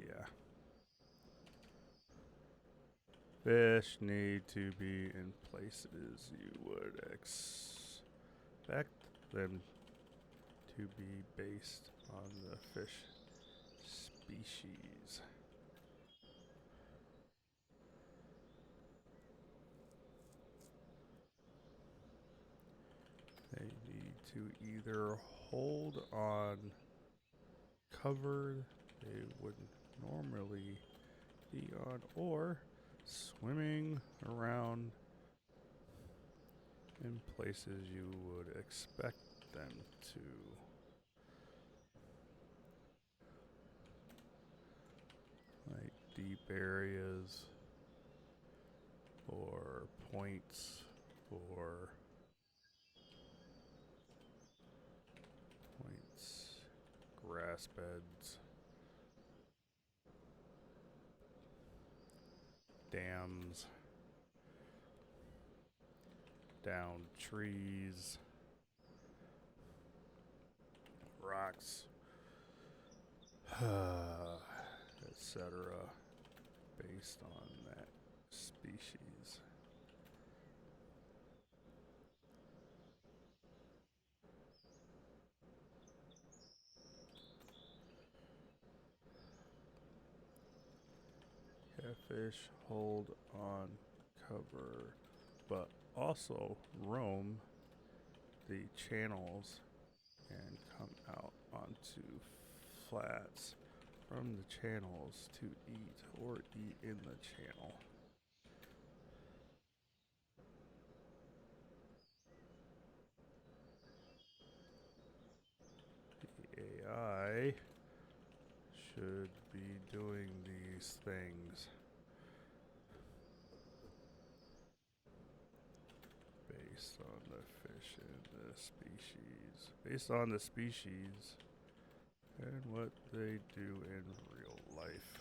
Yeah. Fish need to be in places you would expect them to be based on the fish species. They need to either hold on covered they would normally be on, or swimming around in places you would expect them to. Like deep areas or points or grass beds, dams, down trees, rocks, etc., based on that species. Catfish hold on cover, but also roam the channels and come out onto flats from the channels to eat or eat in the channel. The AI should be doing these things based on the fish and the species. Based on the species and what they do in real life.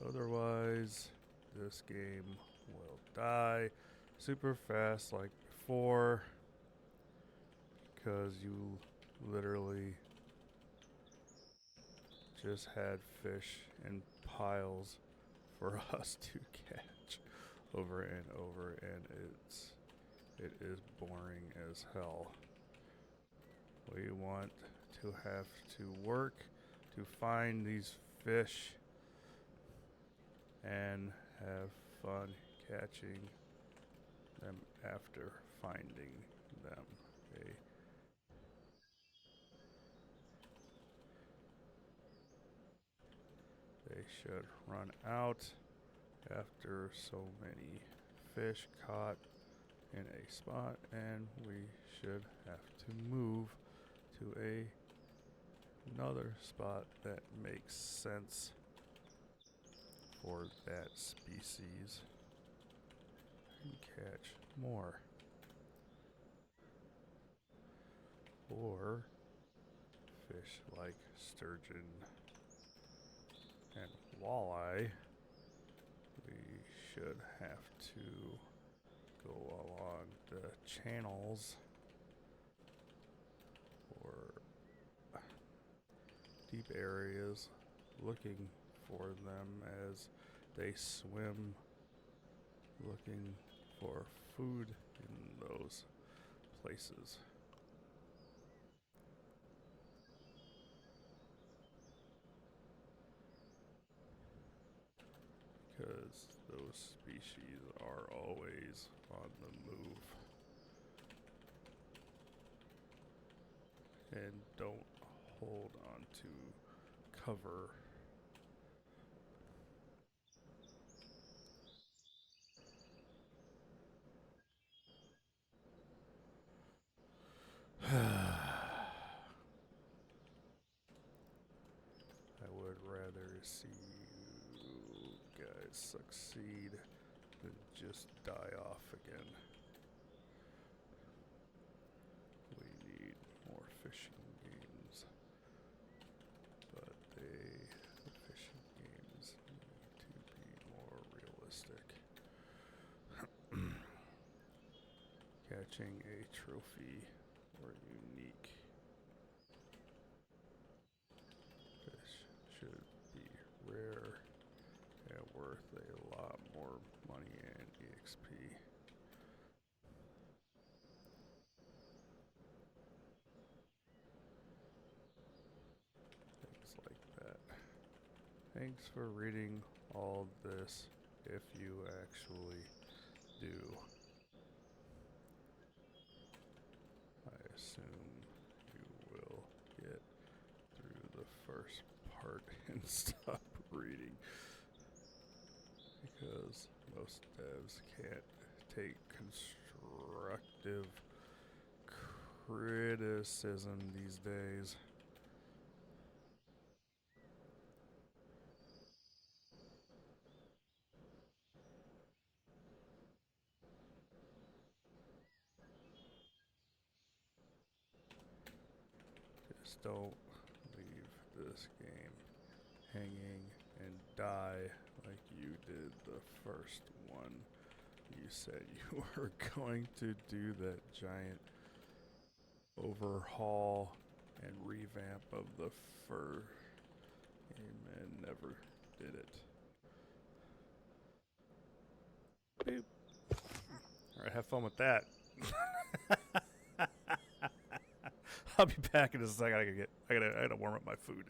Otherwise, this game will die super fast like before because you literally just had fish in piles for us to catch over and over, and it is boring as hell. We want to have to work to find these fish and have fun catching them after finding them. Okay. They should run out after so many fish caught in a spot, and we should have to move to another spot that makes sense for that species and catch more. Or fish like sturgeon and walleye, we should have to go along the channels or deep areas looking for them as they swim, looking for food in those places. Because those species are always on the move and don't hold on to cover. I would rather see you guys succeed than just die off again. We need more fishing games, but the fishing games need to be more realistic. Catching a trophy or unique fish should be rare and worth a lot more money and EXP. Things like that. Thanks for reading all this if you actually do. I assume you will get through the first part and stop reading, because most devs can't take constructive criticism these days. Just don't leave this game hanging and die like you did the first one. You said you were going to do that giant overhaul and revamp of the fur game and never did it. Boop. Alright, have fun with that. I'll be back in a second. I gotta warm up my food.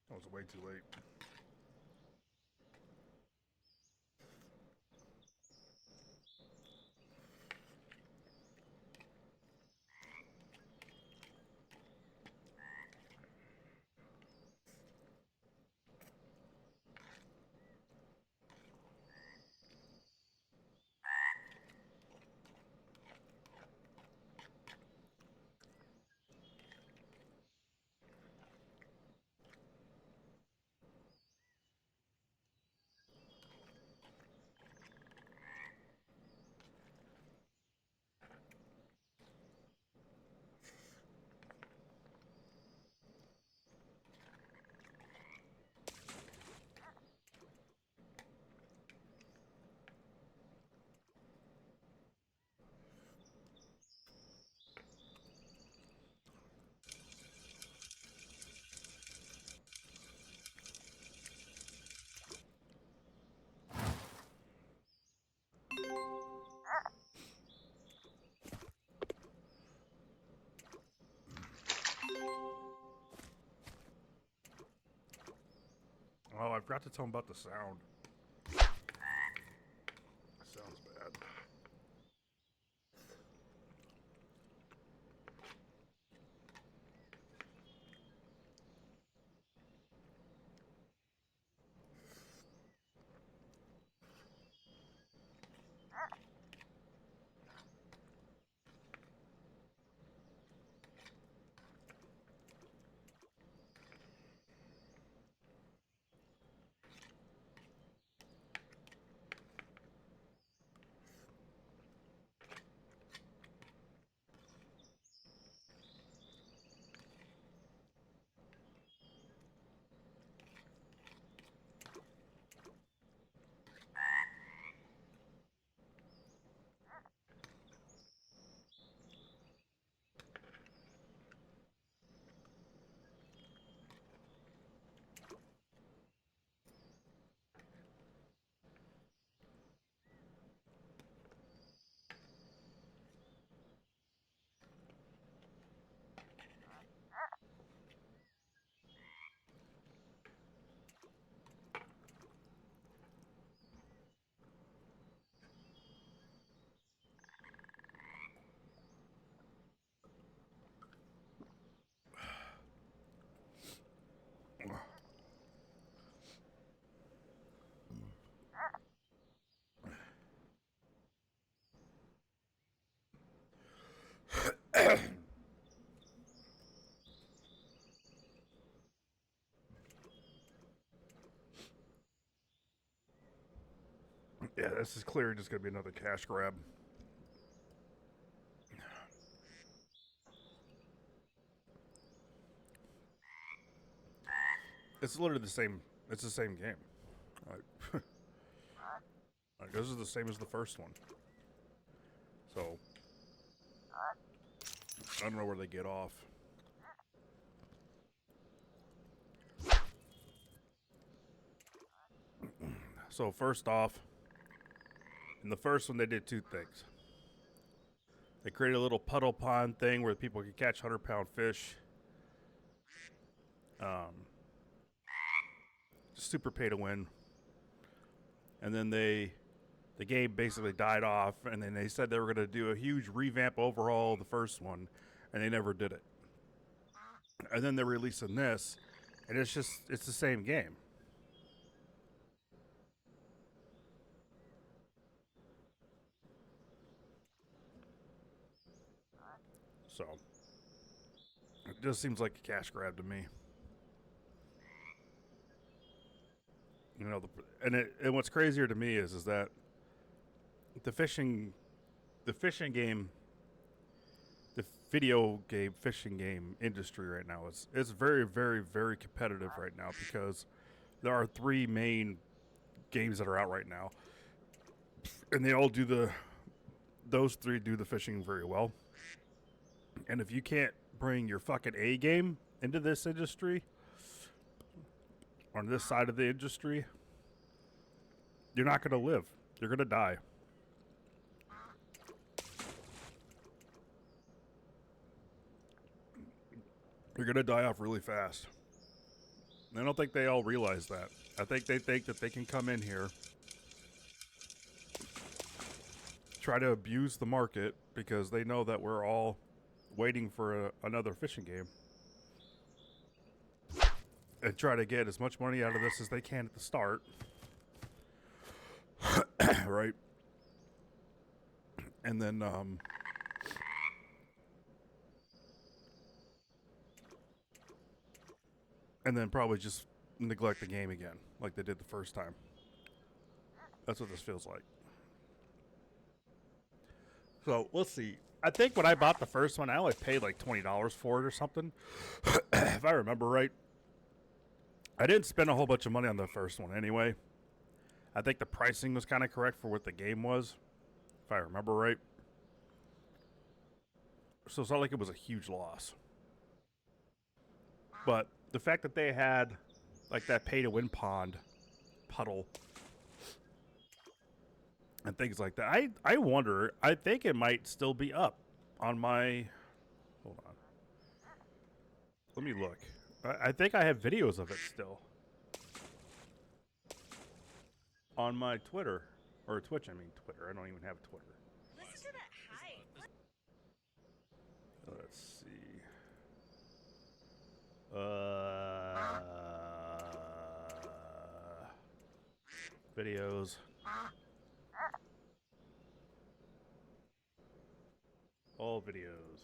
That was way too late. Oh, I forgot to tell him about the sound. Sounds bad. Yeah, this is clearly just going to be another cash grab. It's literally the same. It's the same game. Like, like this is the same as the first one. So I don't know where they get off. So first off, in the first one they did two things. They created a little puddle pond thing where people could catch 100-pound fish. Super pay to win. And then the game basically died off, and then they said they were going to do a huge revamp overhaul of the first one, and they never did it. And then they're releasing this, and it's the same game. So it just seems like a cash grab to me. You know, and what's crazier to me is that the fishing game, the video game fishing game industry right now is very, very, very competitive right now because there are three main games that are out right now, and they all those three do the fishing very well. And if you can't bring your fucking A game into this industry, on this side of the industry, you're not going to live. You're going to die. You're going to die off really fast. I don't think they all realize that. I think they think that they can come in here, try to abuse the market because they know that we're all waiting for another fishing game, and try to get as much money out of this as they can at the start. Right? And then, probably just neglect the game again, like they did the first time. That's what this feels like. So, let's see. I think when I bought the first one, I only paid like $20 for it or something. If I remember right. I didn't spend a whole bunch of money on the first one anyway. I think the pricing was kind of correct for what the game was, if I remember right. So it's not like it was a huge loss. But the fact that they had like that pay-to-win puddle, and things like that, I wonder, I think it might still be up on my, hold on. Let me look. I think I have videos of it still on my Twitter, or Twitch, I mean Twitter. I don't even have Twitter. Listen to that hype. Let's see. Videos. All videos.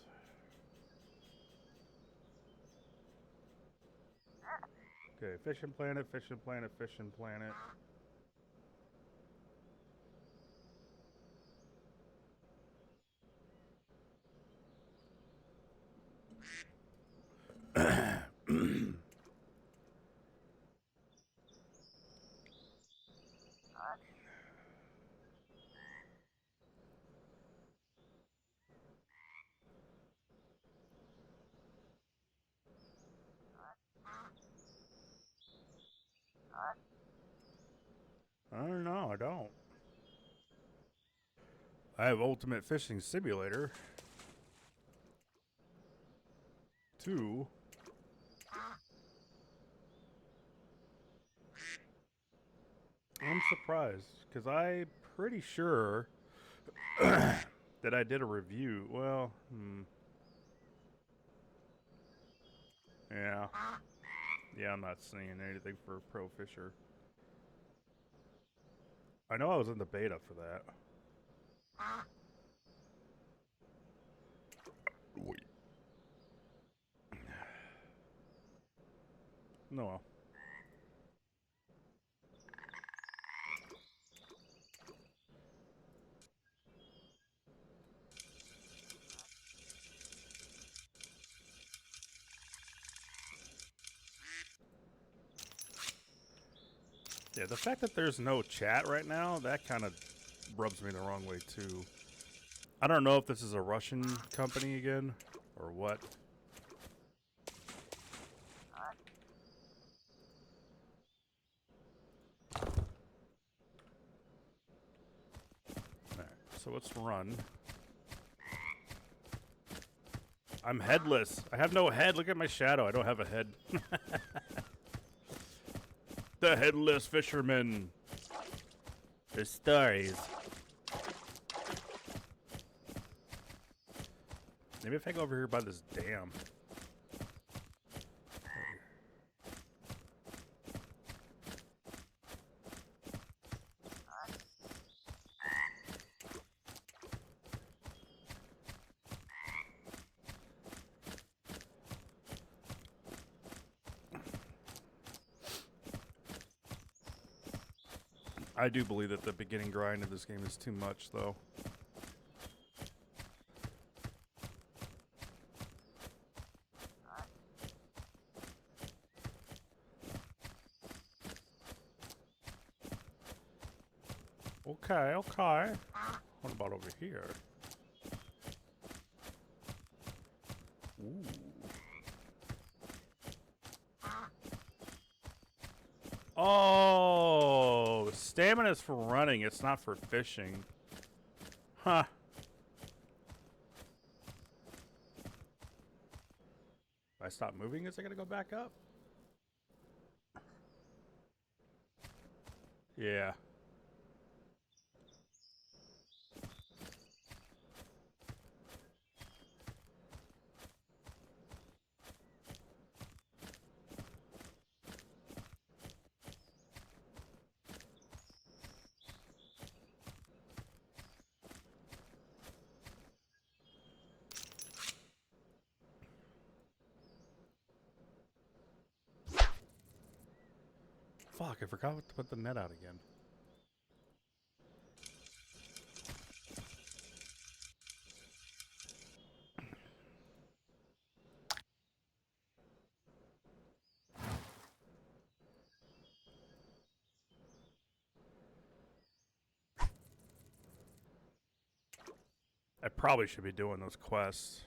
Okay, Fishing Planet, Fishing Planet, Fishing Planet. I don't know, I don't. I have Ultimate Fishing Simulator 2. I'm surprised, because I'm pretty sure that I did a review. Well, yeah. Yeah, I'm not seeing anything for Pro Fisher. I know I was in the beta for that. Wait. No. Yeah, the fact that there's no chat right now, that kind of rubs me the wrong way, too. I don't know if this is a Russian company again, or what. Alright, so let's run. I'm headless. I have no head. Look at my shadow. I don't have a head. The Headless Fisherman. There's stories. Maybe if I go over here by this dam. I do believe that the beginning grind of this game is too much, though. Okay, okay. What about over here? Ooh. Oh, stamina is for running. It's not for fishing. Huh. If I stop moving, is it going to go back up? Yeah. Fuck, I forgot to put the net out again. I probably should be doing those quests.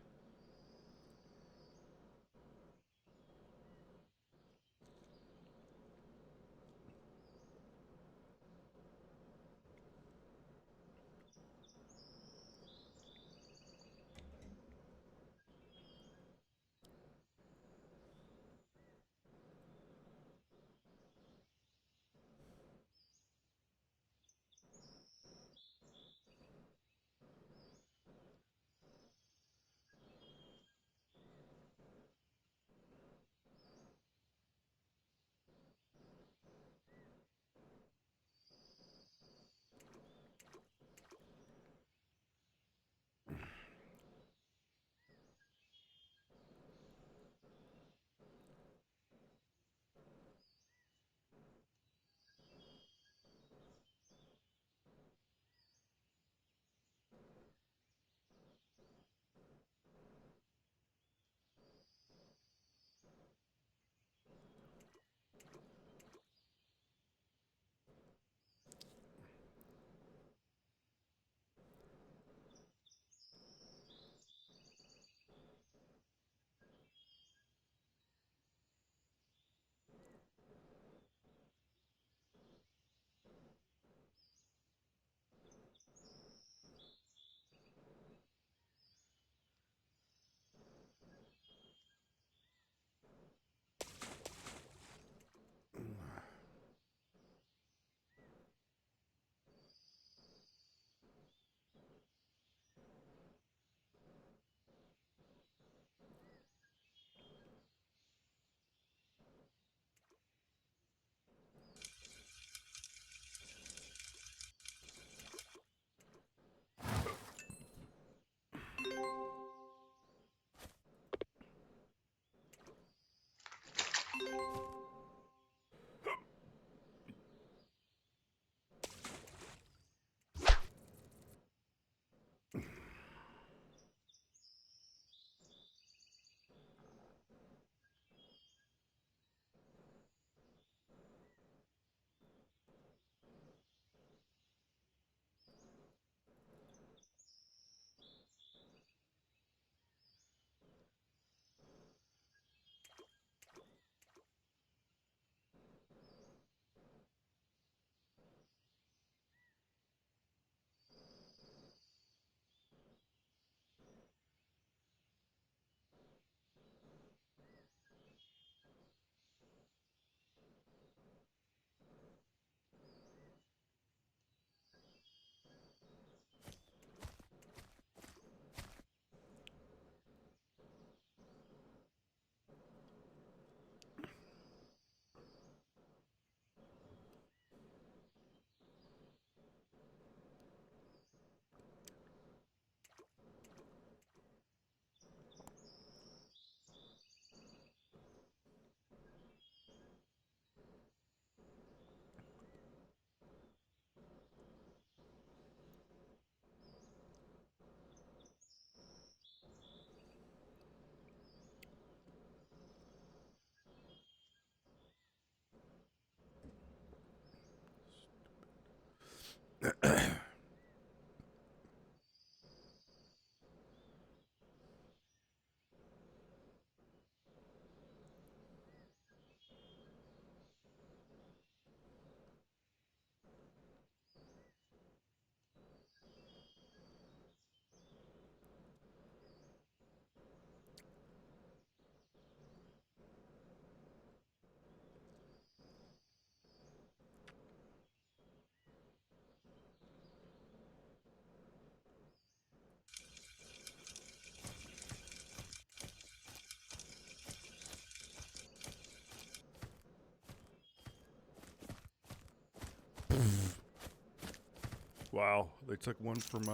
Wow, they took one from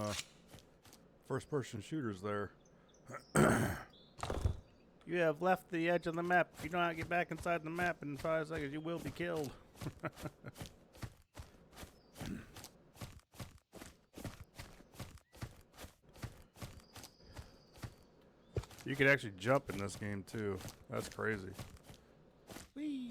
first-person shooters there. You have left the edge of the map. If you do not get back inside the map in 5 seconds, you will be killed. You can actually jump in this game too. That's crazy. Whee!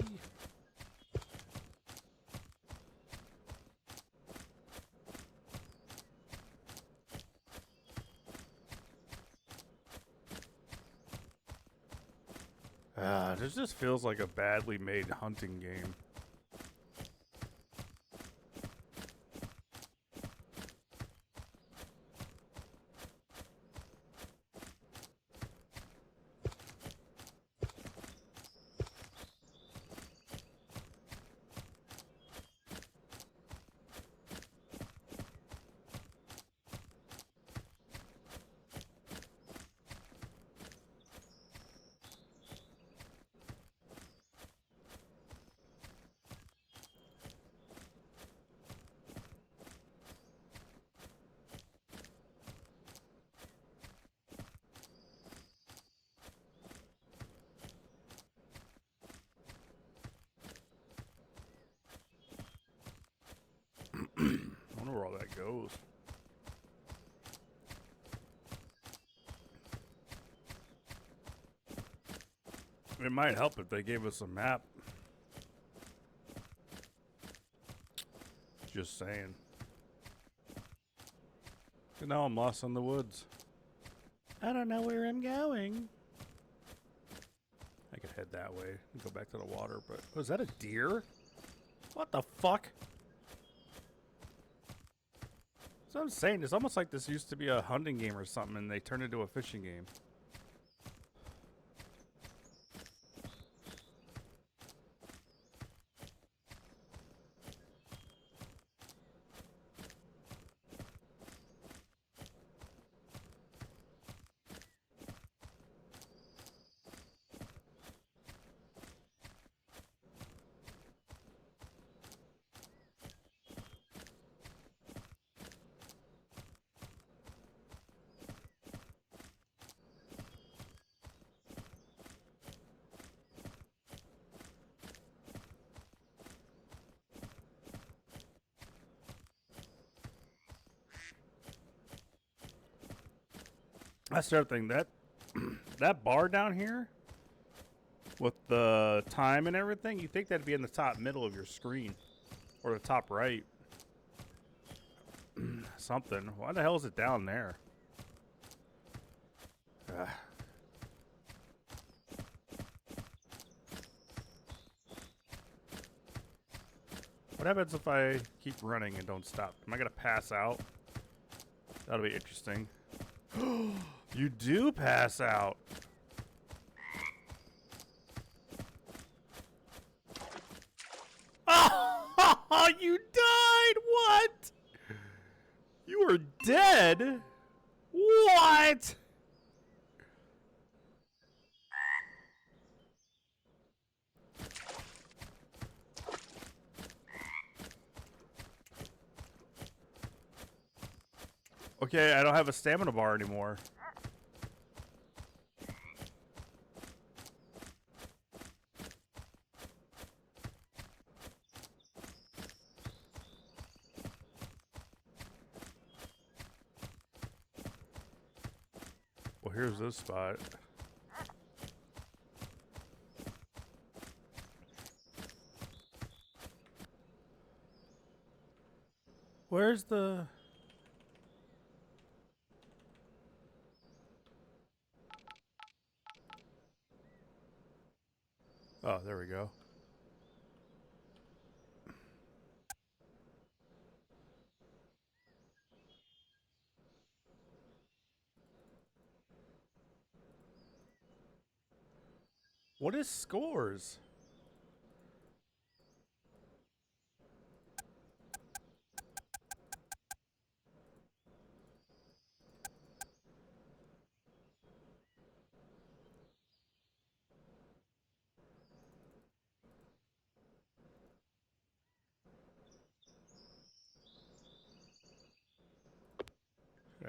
This just feels like a badly made hunting game. I wonder where all that goes. It might help if they gave us a map. Just saying. And now I'm lost in the woods. I don't know where I'm going. I could head that way and go back to the water, but... Oh, is that a deer? What the fuck? So I'm saying, it's almost like this used to be a hunting game or something and they turned it into a fishing game. That's the other thing, that that bar down here with the time and everything, you think that'd be in the top middle of your screen or the top right. Something. Why the hell is it down there? What happens if I keep running and don't stop? Am I gonna pass out? That'll be interesting. You do pass out. Oh, you died. What? You were dead? What? Okay, I don't have a stamina bar anymore. Well, here's this spot. Where's the... Oh, there we go. What is scores?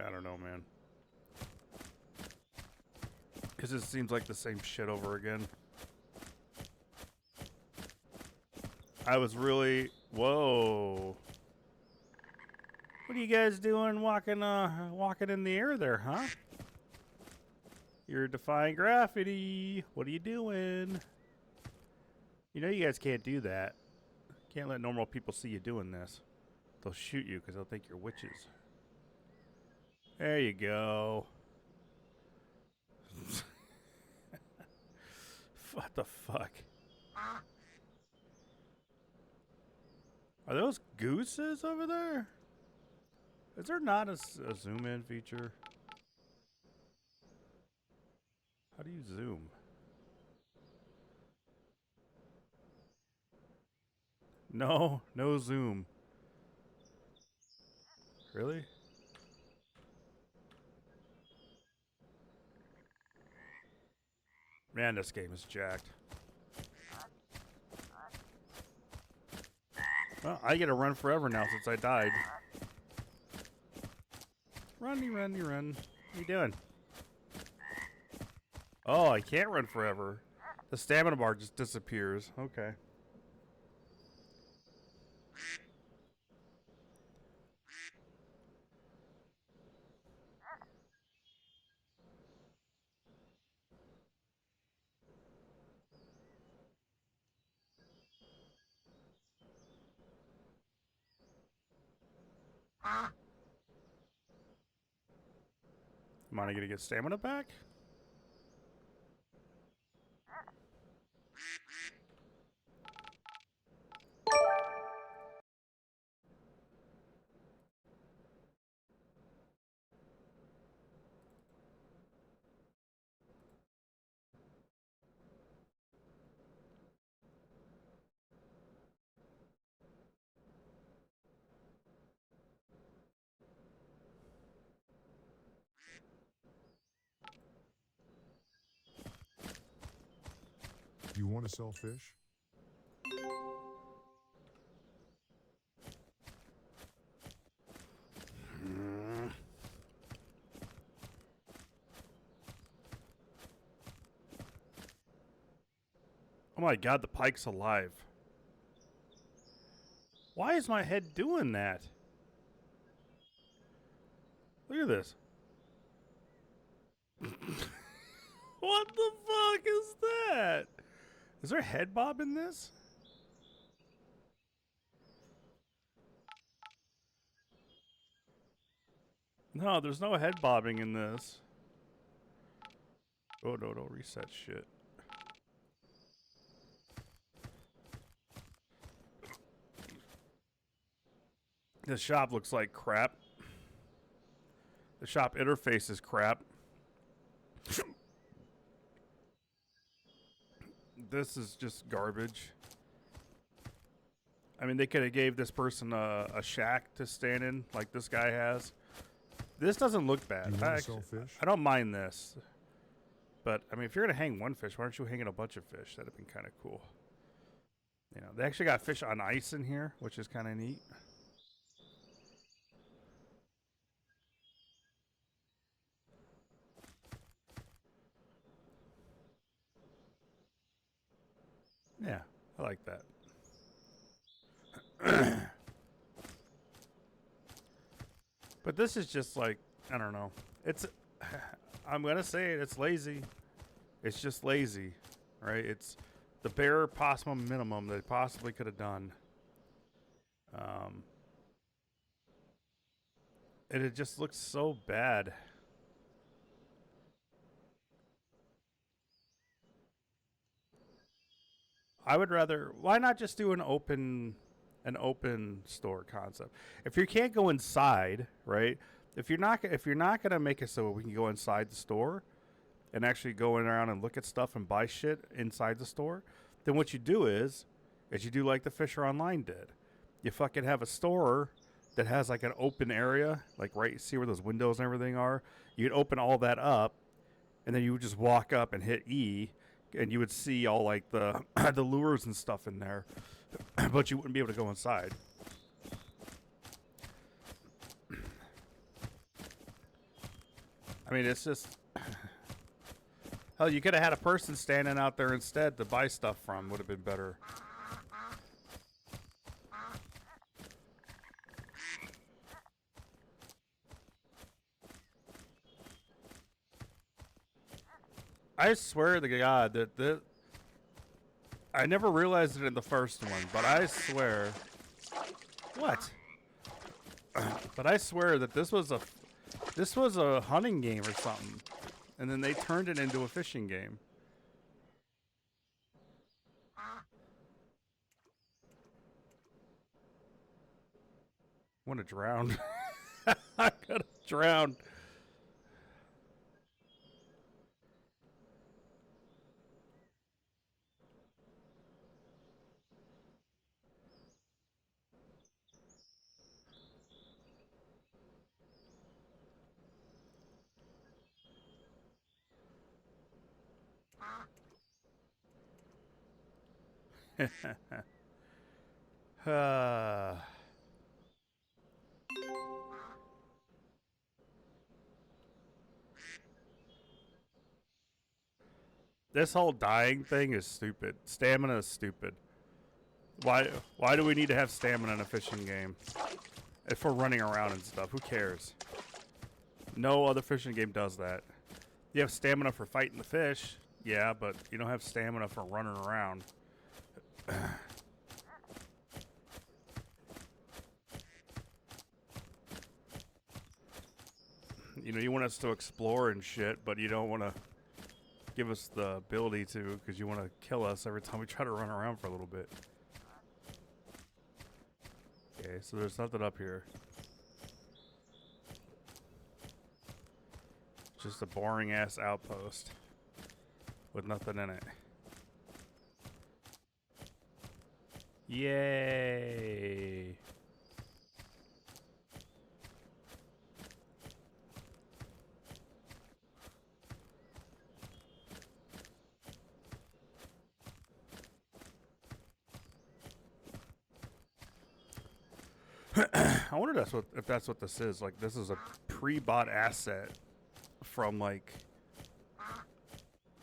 I don't know, man. Because it seems like the same shit over again. I was really... Whoa. What are you guys doing walking in the air there, huh? You're defying gravity. What are you doing? You know you guys can't do that. Can't let normal people see you doing this. They'll shoot you because they'll think you're witches. There you go. What the fuck? Are those gooses over there? Is there not a zoom in feature? How do you zoom? No, no zoom. Really? Man, this game is jacked. Well, I get to run forever now since I died. Runny, runny, run. What are you doing? Oh, I can't run forever. The stamina bar just disappears. Okay. Am I gonna get stamina back? Do you want to sell fish? Oh my god, the pike's alive. Why is my head doing that? Look at this. What the fuck is that? Is there a head bob in this? No, there's no head bobbing in this. Oh, no, don't reset shit. The shop looks like crap. The shop interface is crap. This is just garbage. I mean, they could have gave this person a shack to stand in, like this guy has. This doesn't look bad. Do you want to sell fish? I don't mind this. But, I mean, if you're going to hang one fish, why aren't you hanging a bunch of fish? That'd have been kind of cool. You know, they actually got fish on ice in here, which is kind of neat. Yeah, I like that. But this is just like, I don't know. It's, I'm going to say it, it's lazy. It's just lazy, right? It's the bare possible minimum they possibly could have done. And it just looks so bad. I would rather, why not just do an open store concept? If you can't go inside, right? If you're not going to make it so we can go inside the store and actually go around and look at stuff and buy shit inside the store, then what you do is you do like the Fisher Online did. You fucking have a store that has like an open area, like right, see where those windows and everything are? You'd open all that up, and then you would just walk up and hit E, and you would see all like the the lures and stuff in there, but you wouldn't be able to go inside. I mean, it's just... Hell, you could have had a person standing out there instead to buy stuff from. Would have been better. I swear to God that I never realized it in the first one, but I swear... What? But I swear that this was a hunting game or something. And then they turned it into a fishing game. I want to drown. I gotta drown. uh, this whole dying thing is stupid. Stamina is stupid. Why do we need to have stamina in a fishing game? If we're running around and stuff, who cares? No other fishing game does that. You have stamina for fighting the fish, yeah, but you don't have stamina for running around. You know, you want us to explore and shit, but you don't want to give us the ability to, because you want to kill us every time we try to run around for a little bit. Okay, so there's nothing up here. Just a boring ass outpost with nothing in it. Yay! I wonder if that's what this is. Like, this is a pre-bought asset from like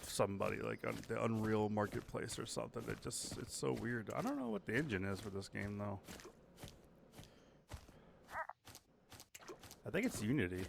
somebody like on the Unreal Marketplace or something. It's so weird. I don't know what the engine is for this game though. I think it's Unity.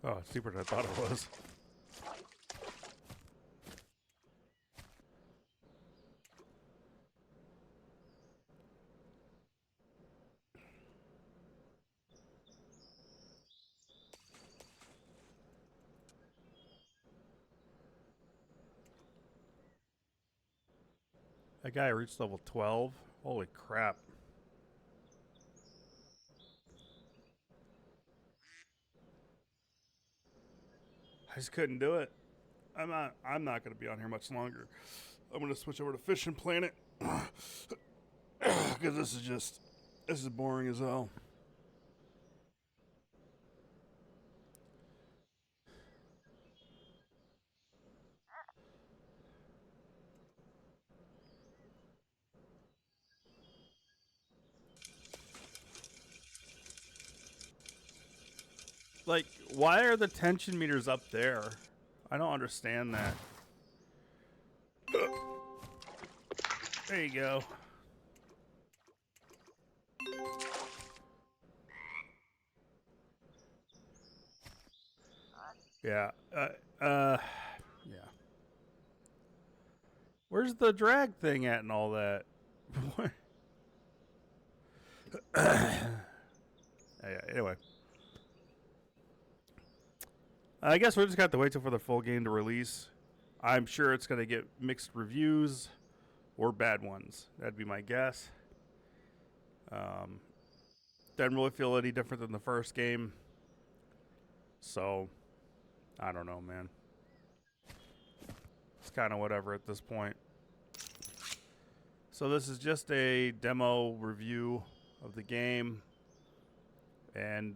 Oh, it's deeper than I thought it was. That guy reached level 12. Holy crap. I just couldn't do it. I'm not gonna be on here much longer. I'm gonna switch over to Fishing Planet. Because this is boring as hell. Like, why are the tension meters up there? I don't understand that. There you go. Yeah. Yeah. Where's the drag thing at and all that? Hey, Anyway. I guess we're just got to wait till for the full game to release. I'm sure it's going to get mixed reviews or bad ones. That'd be my guess. Doesn't really feel any different than the first game. So, I don't know, man. It's kind of whatever at this point. So this is just a demo review of the game. And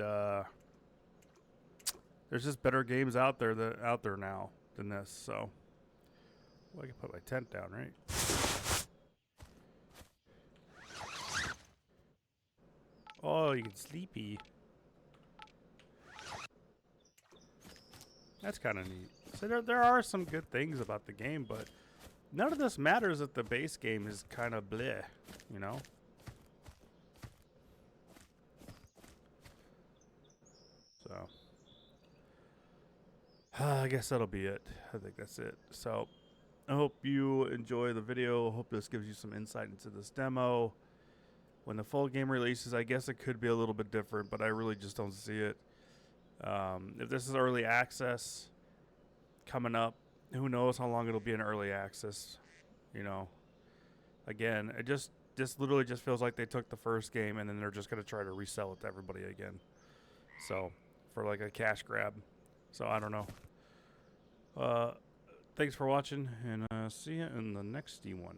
there's just better games out there now than this. So well, I can put my tent down, right? Oh, you get sleepy. That's kind of neat. So there are some good things about the game, but none of this matters if the base game is kind of bleh, you know? So, I guess that'll be it. I think that's it. So, I hope you enjoy the video. I hope this gives you some insight into this demo. When the full game releases, I guess it could be a little bit different, but I really just don't see it. If this is early access coming up, who knows how long it'll be in early access, you know? Again, it just literally just feels like they took the first game and then they're just going to try to resell it to everybody again. So, for like a cash grab. So, I don't know. Thanks for watching, and see you in the next one.